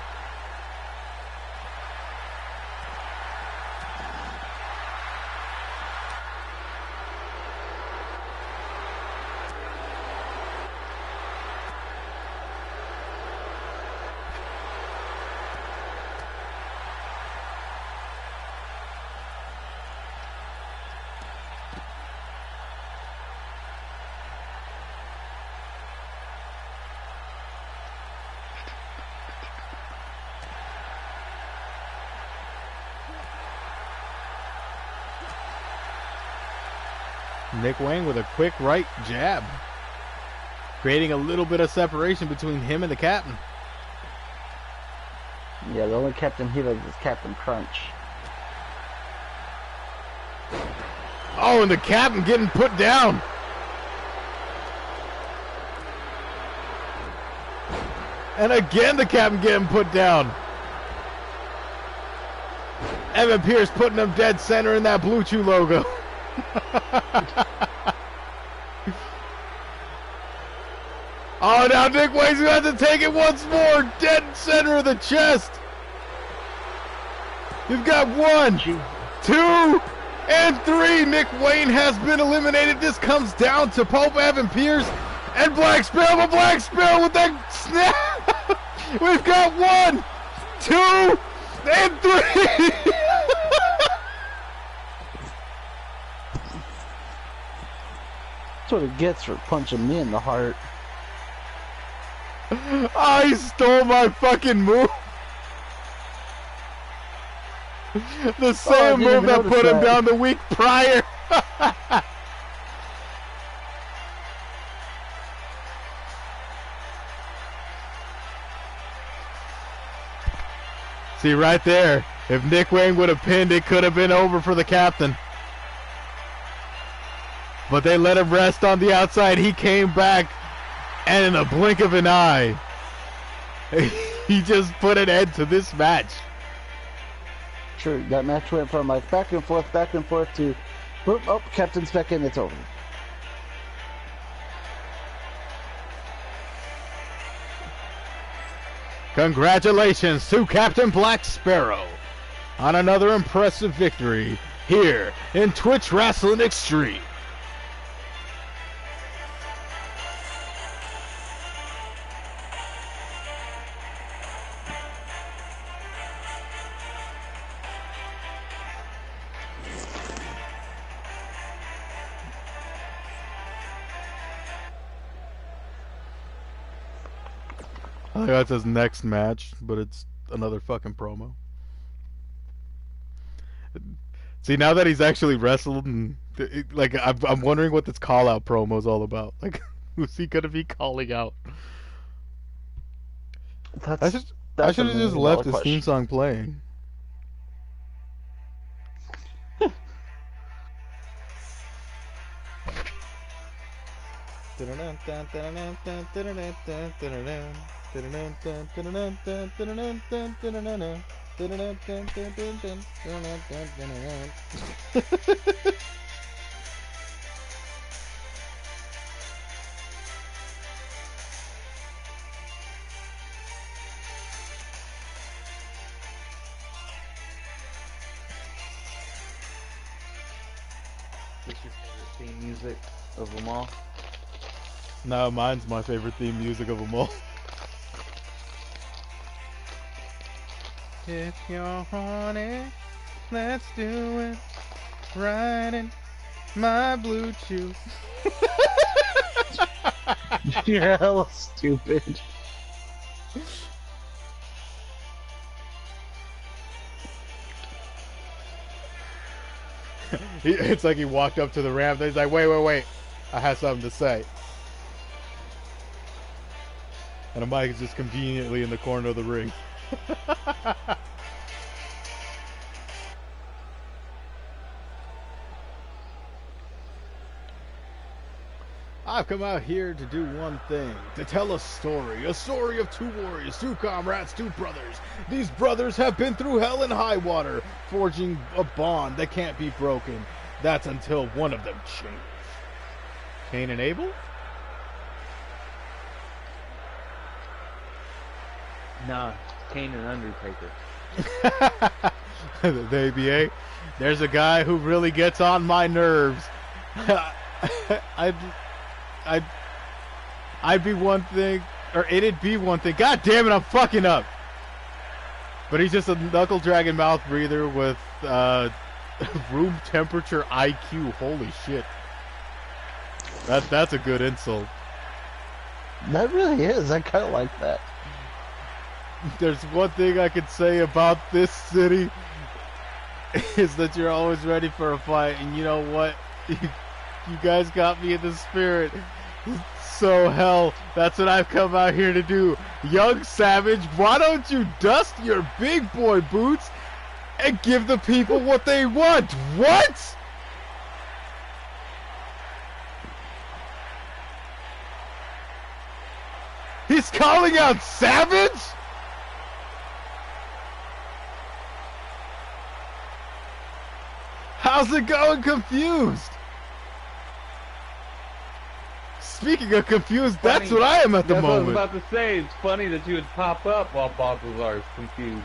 Nick Wayne with a quick right jab, creating a little bit of separation between him and the captain. Yeah, the only captain he likes is Captain Crunch. Oh, and the captain getting put down. And again, the captain getting put down. Evan Pierce putting him dead center in that Blue Chew logo. Oh, now Nick Wayne's going to have to take it once more. Dead center of the chest. You've got 1, 2, and 3. Nick Wayne has been eliminated. This comes down to Pope, Evan Pierce, and Black Sparrow. But Black Sparrow with that snap. We've got 1, 2, and 3. That's what it gets for punching me in the heart. I stole my fucking move. The same move that put him down the week prior. See right there, if Nick Wayne would have pinned, it could have been over for the captain. But they let him rest on the outside. He came back, and in a blink of an eye, he just put an end to this match. True, that match went from like back and forth to, boop, oh, captain's back in, it's over. Congratulations to Captain Black Sparrow on another impressive victory here in Twitch Wrestling Extreme. like how it says next match, but it's another fucking promo. See, now that he's actually wrestled, and like I'm wondering what this call out promo is all about. Like, who's he gonna be calling out? I That's should I that's a should have just million left dollar his theme question. song playing. What's your favorite theme music of them all? No, mine's my favorite theme music of them all. If you're horny, let's do it. Riding my blue chew. You're hella stupid. It's like he walked up to the ramp and he's like, wait. I have something to say. And the mic is just conveniently in the corner of the ring. I've come out here to do one thing, to tell a story of two warriors, two comrades, two brothers. These brothers have been through hell and high water, forging a bond that can't be broken. That's until one of them changes. Cain and Abel? Nah, Kane and Undertaker. The ABA? There's a guy who really gets on my nerves. I'd be one thing, or it'd be one thing. God damn it, I'm fucking up. But he's just a knuckle dragging mouth breather with room temperature IQ. Holy shit. That's a good insult. That really is. I kind of like that. There's one thing I could say about this city is that you're always ready for a fight, and you know what? You guys got me in the spirit. So hell, that's what I've come out here to do. Young Savage, why don't you dust your big boy boots and give the people what they want? What? He's calling out Savage? How's it going, Confused? Speaking of confused, that's what I am at the That's moment. what I was about to say. It's funny that you would pop up while Bob Lazar's confused.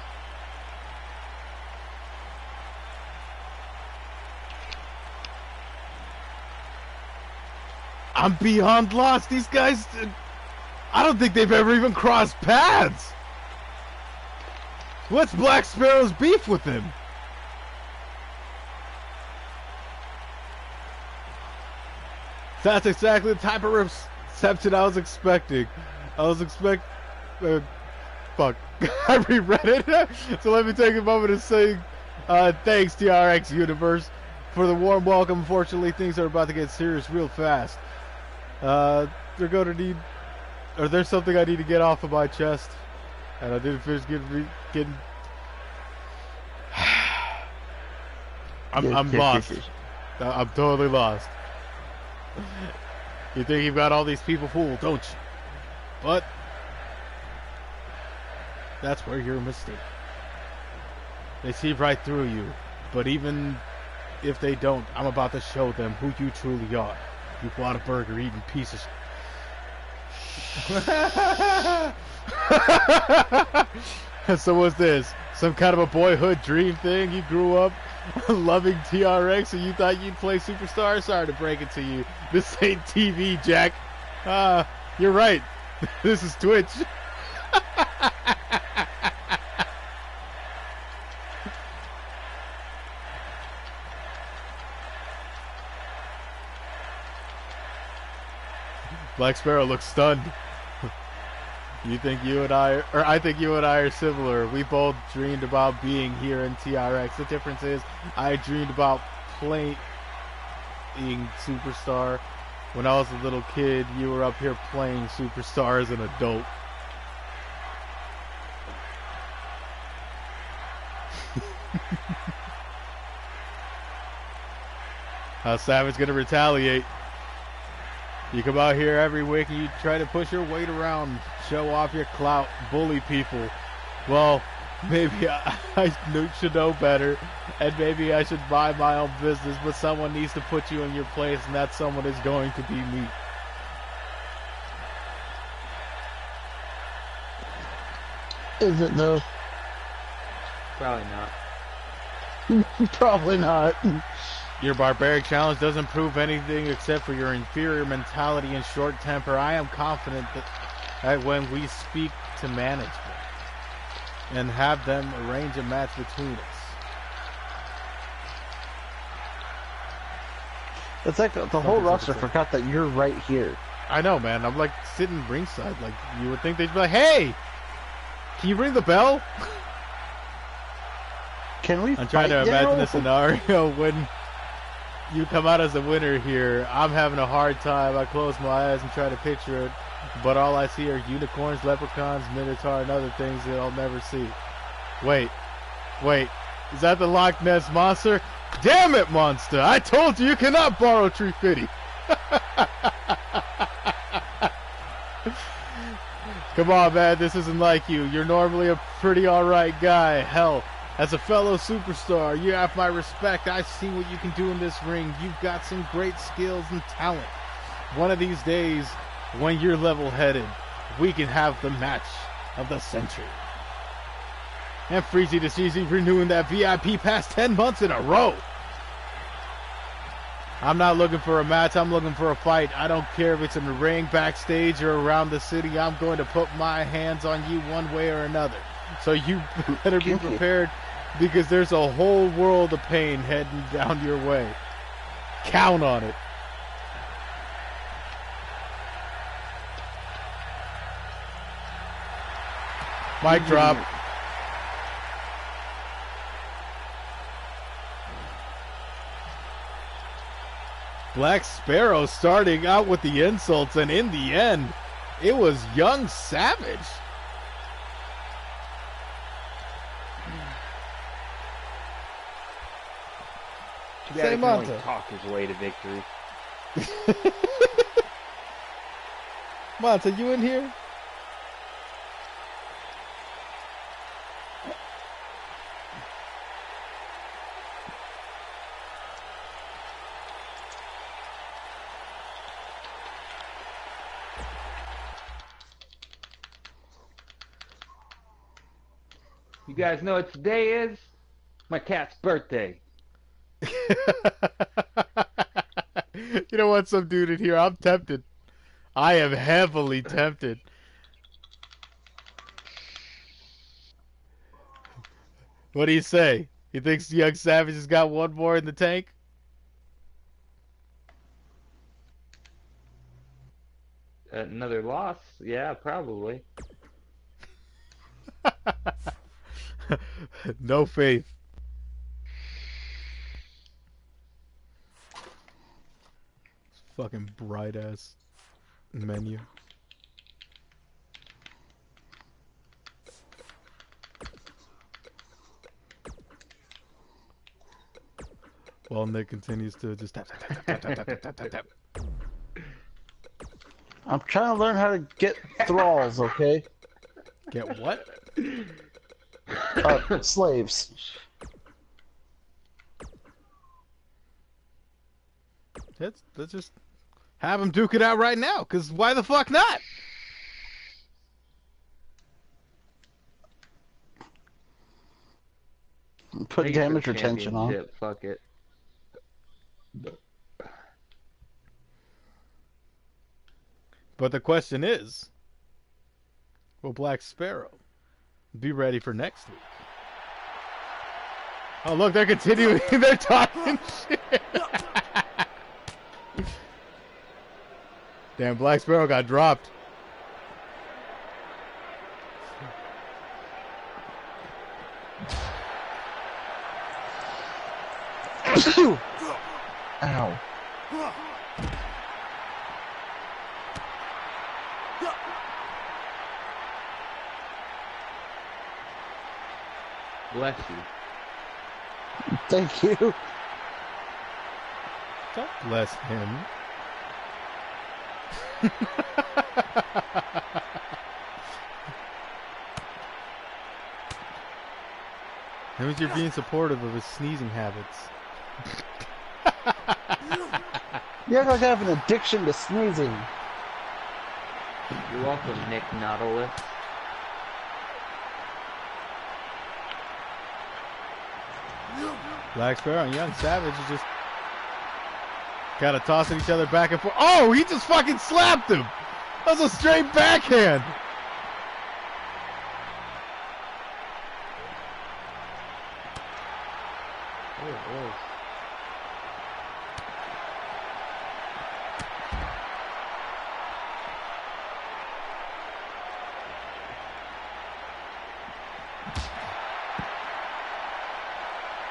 I'm beyond lost. These guys, I don't think they've ever even crossed paths. What's Black Sparrow's beef with him? That's exactly the type of reception I was expecting. Fuck. I reread it. So let me take a moment to say thanks, TRX Universe, for the warm welcome. Unfortunately, things are about to get serious real fast. They're going to need... Or there's something I need to get off of my chest. And I didn't finish getting... I'm lost. I'm totally lost. You think you've got all these people fooled, don't you? But that's where you're a mistake. They see right through you. But even if they don't, I'm about to show them who you truly are. You Whataburger eating piece of So what's this? Some kind of a boyhood dream thing? You grew up loving TRX and you thought you'd play Superstar? Sorry to break it to you. This ain't TV, Jack. You're right. This is Twitch. Black Sparrow looks stunned. You think you and I, or I think you and I are similar. We both dreamed about being here in TRX. The difference is, I dreamed about playing Superstar when I was a little kid. You were up here playing Superstar as an adult. How Savage gonna retaliate? You come out here every week and you try to push your weight around, show off your clout, bully people. Well, maybe I should know better, and maybe I should buy my own business, but someone needs to put you in your place, and that someone is going to be me. Is it though? Probably not. Probably not. Your barbaric challenge doesn't prove anything except for your inferior mentality and short temper. I am confident that when we speak to management and have them arrange a match between us. It's like the whole roster forgot that you're right here. I know, man. I'm like sitting ringside. Like, you would think they'd be like, hey, can you ring the bell? Can we? I'm trying to imagine a scenario when you come out as a winner here. I'm having a hard time. I close my eyes and try to picture it, but all I see are unicorns, leprechauns, minotaur, and other things that I'll never see. Wait, is that the Loch Ness Monster? Damn it, monster! I told you cannot borrow Tree Fitty. Come on, man, this isn't like you. You're normally a pretty alright guy. Hell, as a fellow superstar, you have my respect. I see what you can do in this ring. You've got some great skills and talent. One of these days, when you're level-headed, we can have the match of the century. And Freezy to Cheesy renewing that VIP pass 10 months in a row. I'm not looking for a match. I'm looking for a fight. I don't care if it's in the ring, backstage, or around the city. I'm going to put my hands on you one way or another. So you better be prepared, because there's a whole world of pain heading down your way. Count on it. Mic drop. Black Sparrow starting out with the insults, and in the end, it was Young Savage. Too bad he can only talk his way to victory. Monta, you in here? You guys know what today is? My cat's birthday. You know what, some dude in here, I'm tempted. I am heavily tempted. What do you say? He thinks Young Savage has got one more in the tank? Another loss? Yeah, probably. No faith. Fucking bright ass menu. While Nick continues to just tap, tap, tap, tap, tap, tap, tap, tap, tap. I'm trying to learn how to get thralls, okay? Get what? Slaves. Let's just have him duke it out right now, because why the fuck not? Put damage retention on. Fuck it. But the question is, will Black Sparrow be ready for next week? Oh, look, they're continuing. They're talking shit. Damn, Black Sparrow got dropped. Ow. Bless you. Thank you. God bless him. That means you're being supportive of his sneezing habits. You act like I have an addiction to sneezing. You're welcome, Nick Nautilus. Black Sparrow and Young Savage is just kind of tossing each other back and forth. Oh, he just fucking slapped him! That was a straight backhand! Oh, it was.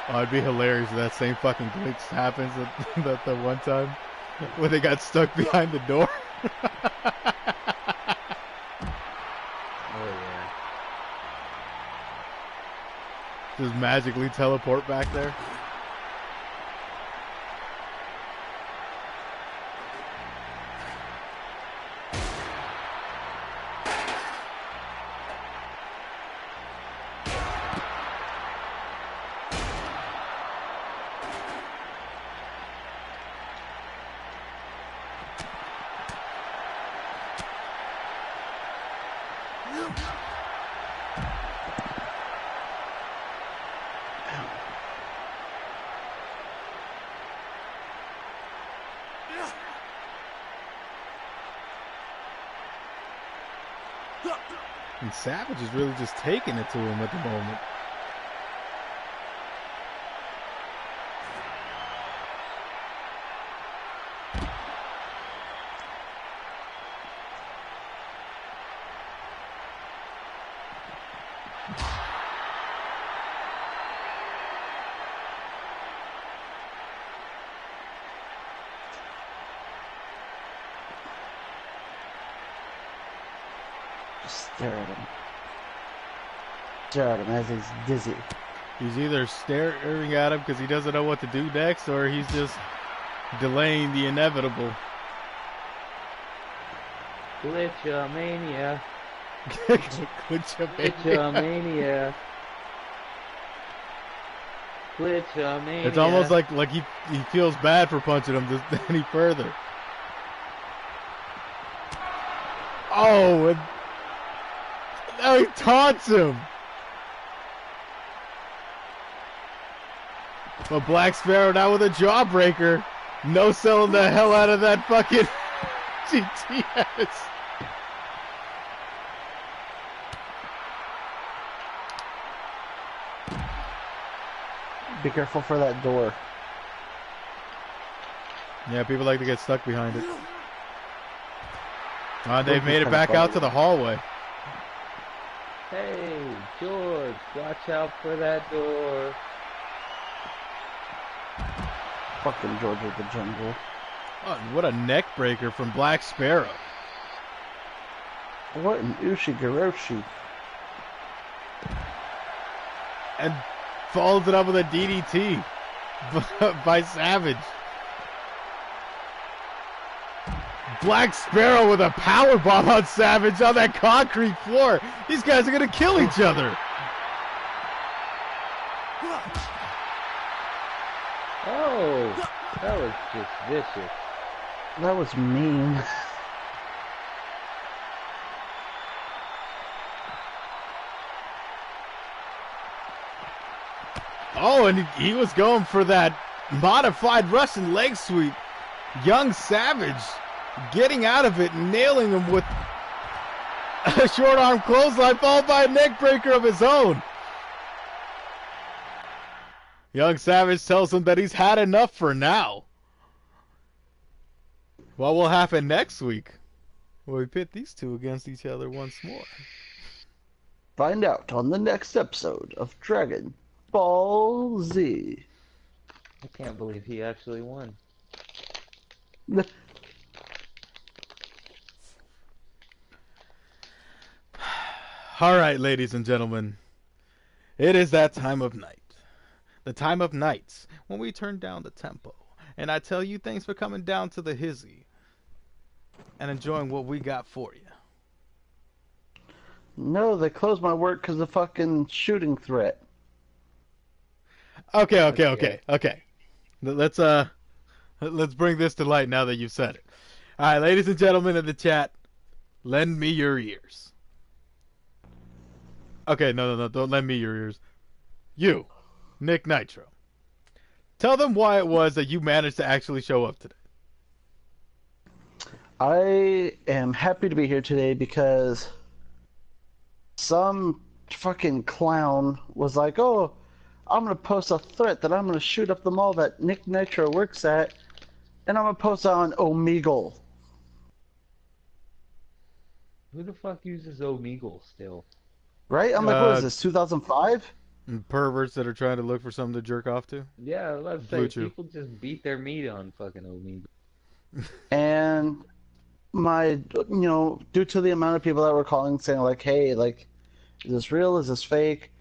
Oh, it'd be hilarious if that same fucking glitch happens at the one time when they got stuck behind the door. Oh, yeah. Just magically teleport back there. And Savage is really just taking it to him at the moment. Just stare at him. Stare at him as he's dizzy. He's either staring at him because he doesn't know what to do next, or he's just delaying the inevitable. Glitchamania. Glitchamania. Glitchamania. Glitchamania. It's almost like he feels bad for punching him any further. Oh, and now he taunts him. But Black Sparrow now with a jawbreaker. No selling the hell out of that fucking GTS. Be careful for that door. Yeah, people like to get stuck behind it. They've made it back out to the hallway. Hey, George, watch out for that door. Fucking George of the Jungle. Oh, what a neck breaker from Black Sparrow. What an Ushi-Garoshi. And follows it up with a DDT by Savage. Black Sparrow with a power bomb on Savage on that concrete floor. These guys are going to kill each other. Oh, that was just vicious. That was mean. Oh, and he was going for that modified Russian leg sweep. Young Savage getting out of it, nailing him with a short arm clothesline followed by a neck breaker of his own. Young Savage tells him that he's had enough for now. What will happen next week? Well, we pit these two against each other once more. Find out on the next episode of Dragon Ball Z. I can't believe he actually won. All right, ladies and gentlemen, it is that time of night. The time of nights when we turn down the tempo. And I tell you, thanks for coming down to the hizzy and enjoying what we got for you. No, they closed my work because of fucking shooting threat. Okay, okay, Okay. okay, okay. Let's let's bring this to light now that you've said it. All right, ladies and gentlemen in the chat, lend me your ears. Okay, no, don't lend me your ears. You, Nick Nitro. Tell them why it was that you managed to actually show up today. I am happy to be here today because some fucking clown was like, "Oh, I'm gonna post a threat that I'm gonna shoot up the mall that Nick Nitro works at, and I'm gonna post it on Omegle." Who the fuck uses Omegle still? Right? I'm like, what is Uh, this, 2005? Perverts that are trying to look for something to jerk off to. Yeah, let's Blue say Chew. people just beat their meat on fucking Omegle. And due to the amount of people that were calling saying like, "Hey, like, is this real? Is this fake?"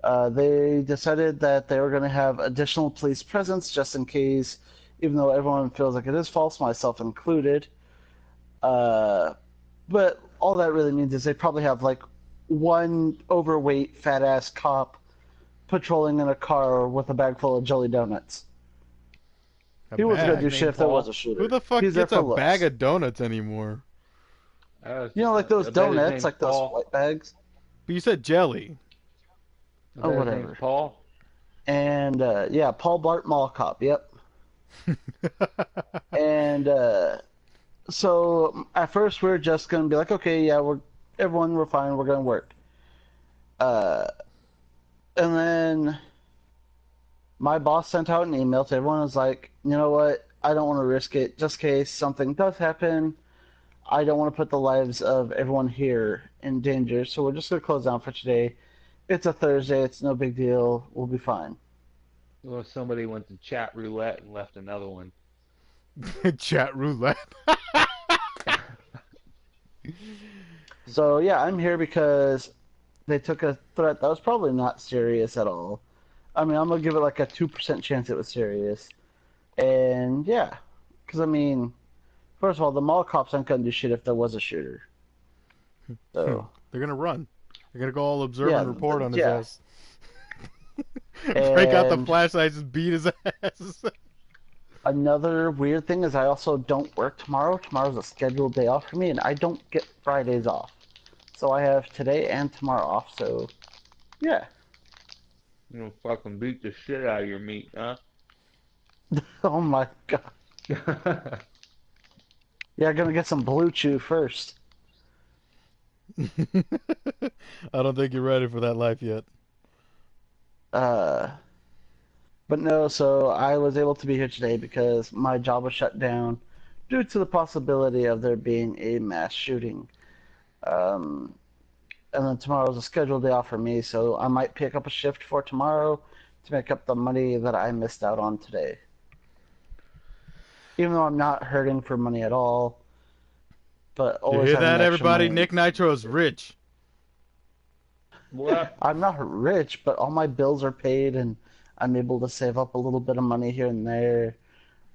They decided that they were going to have additional police presence just in case, even though everyone feels like it is false, myself included. Uh, but all that really means is they probably have like one overweight, fat ass cop patrolling in a car with a bag full of jelly donuts. A He wasn't going to bag? do His shit name if there was Paul. a Who shooter. the fuck He's there gets for a bag looks. of donuts anymore? Like those I bet his donuts, name's like those Paul. white bags. But you said jelly. I Oh, bet his name's whatever. Paul. And yeah, Paul Blart Mall Cop. Yep. And so at first we are just gonna be like, okay, yeah, we're fine, we're gonna work. Uh, and then my boss sent out an email to everyone. Was like, you know what? I don't want to risk it, just in case something does happen. I don't want to put the lives of everyone here in danger, so we're just gonna close down for today. It's a Thursday. It's no big deal. We'll be fine. Well, somebody went to chat roulette and left another one. Chat roulette. So yeah, I'm here because they took a threat that was probably not serious at all. I mean, I'm gonna give it like a 2% chance it was serious. And yeah, because I mean, first of all, the mall cops aren't gonna do shit if there was a shooter. So They're gonna run. They're gonna go all observe yeah, and report on his yeah. ass. Break out the And flashlights and beat his ass. another weird thing is I also don't work tomorrow. Tomorrow's a scheduled day off for me, and I don't get Fridays off. So I have today and tomorrow off. So yeah. You know, fucking beat the shit out of your meat, huh? Oh my god. Yeah, gonna get some Blue Chew first. I don't think you're ready for that life yet. Uh, but no, so I was able to be here today because my job was shut down due to the possibility of there being a mass shooting. Um, and then tomorrow's a scheduled day off for me, so I might pick up a shift for tomorrow to make up the money that I missed out on today. Even though I'm not hurting for money at all, but You always hear having that, extra everybody? money. Nick Nitro's rich. What? I'm not rich, but all my bills are paid and I'm able to save up a little bit of money here and there.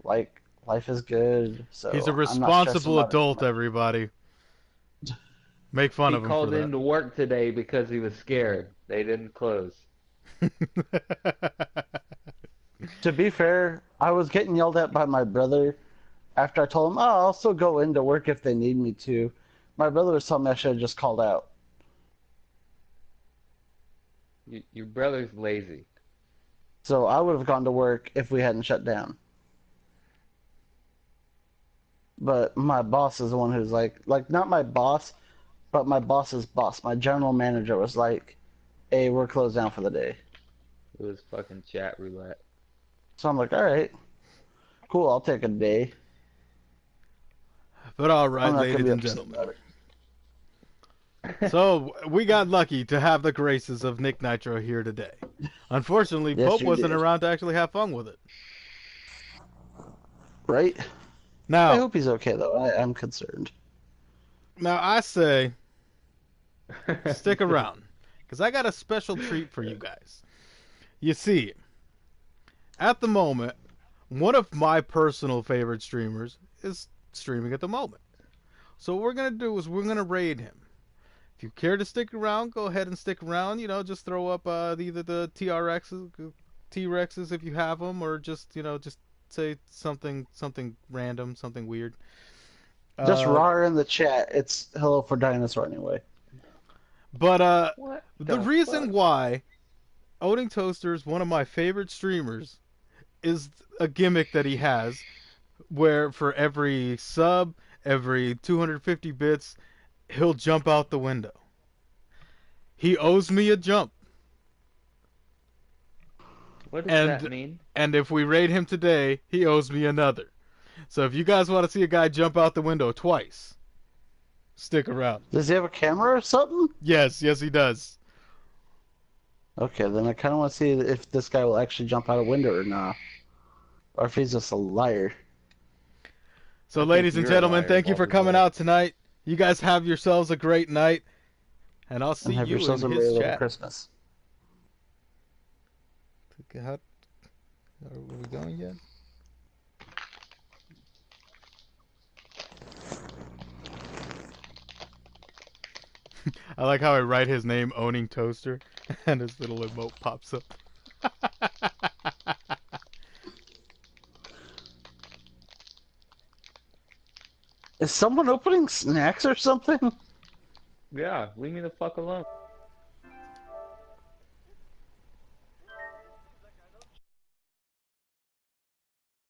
Like, life is good, He's a so I'm not stressing responsible about it too adult, much. everybody. Make fun He of him for called that. into work today because he was scared. They didn't close. To be fair, I was getting yelled at by my brother after I told him, "Oh, I'll still go into work if they need me to." My brother was telling me I should have just called out. Your brother's lazy. So I would have gone to work if we hadn't shut down. But my boss is the one who's like not my boss, but my boss's boss. My general manager was like, "Hey, we're closed down for the day." It was fucking chat roulette. So I'm like, "All right, cool. I'll take a day. But all I'm right, not gonna ladies be and upset gentlemen. about it." So we got lucky to have the graces of Nick Nitro here today. Unfortunately, Yes, Pope you wasn't did. around to actually have fun with it. Right? I Now, hope he's okay though. I'm concerned. now I say stick around because I got a special treat for you guys. You see, at the moment, one of my personal favorite streamers is streaming at the moment. So what we're gonna do is we're gonna raid him. If you care to stick around, go ahead and stick around. Just throw up either the TRXs, T-Rexes if you have them, or just say something random, something weird. Just Uh, raw in the chat. It's hello for dinosaur anyway. but What the the reason fuck? why Owning Toaster is one of my favorite streamers is a gimmick that he has, where for every sub, every 250 bits, he'll jump out the window. He owes me a jump. What does that and mean? and if we raid him today, he owes me another. So if you guys want to see a guy jump out the window twice, stick around. Does he have a camera or something? Yes, yes he does. Okay, then I kind of want to see if this guy will actually jump out a window or not, or if he's just a liar. So I think ladies and you're a gentlemen, liar, thank you for coming Balthazar. out tonight. You guys have yourselves a great night, and I'll see And have you in yourselves a his merry little chat. Christmas. How, are we going yet? I like how I write his name, Owning Toaster, and his little emote pops up. Is someone opening snacks or something? Yeah, leave me the fuck alone.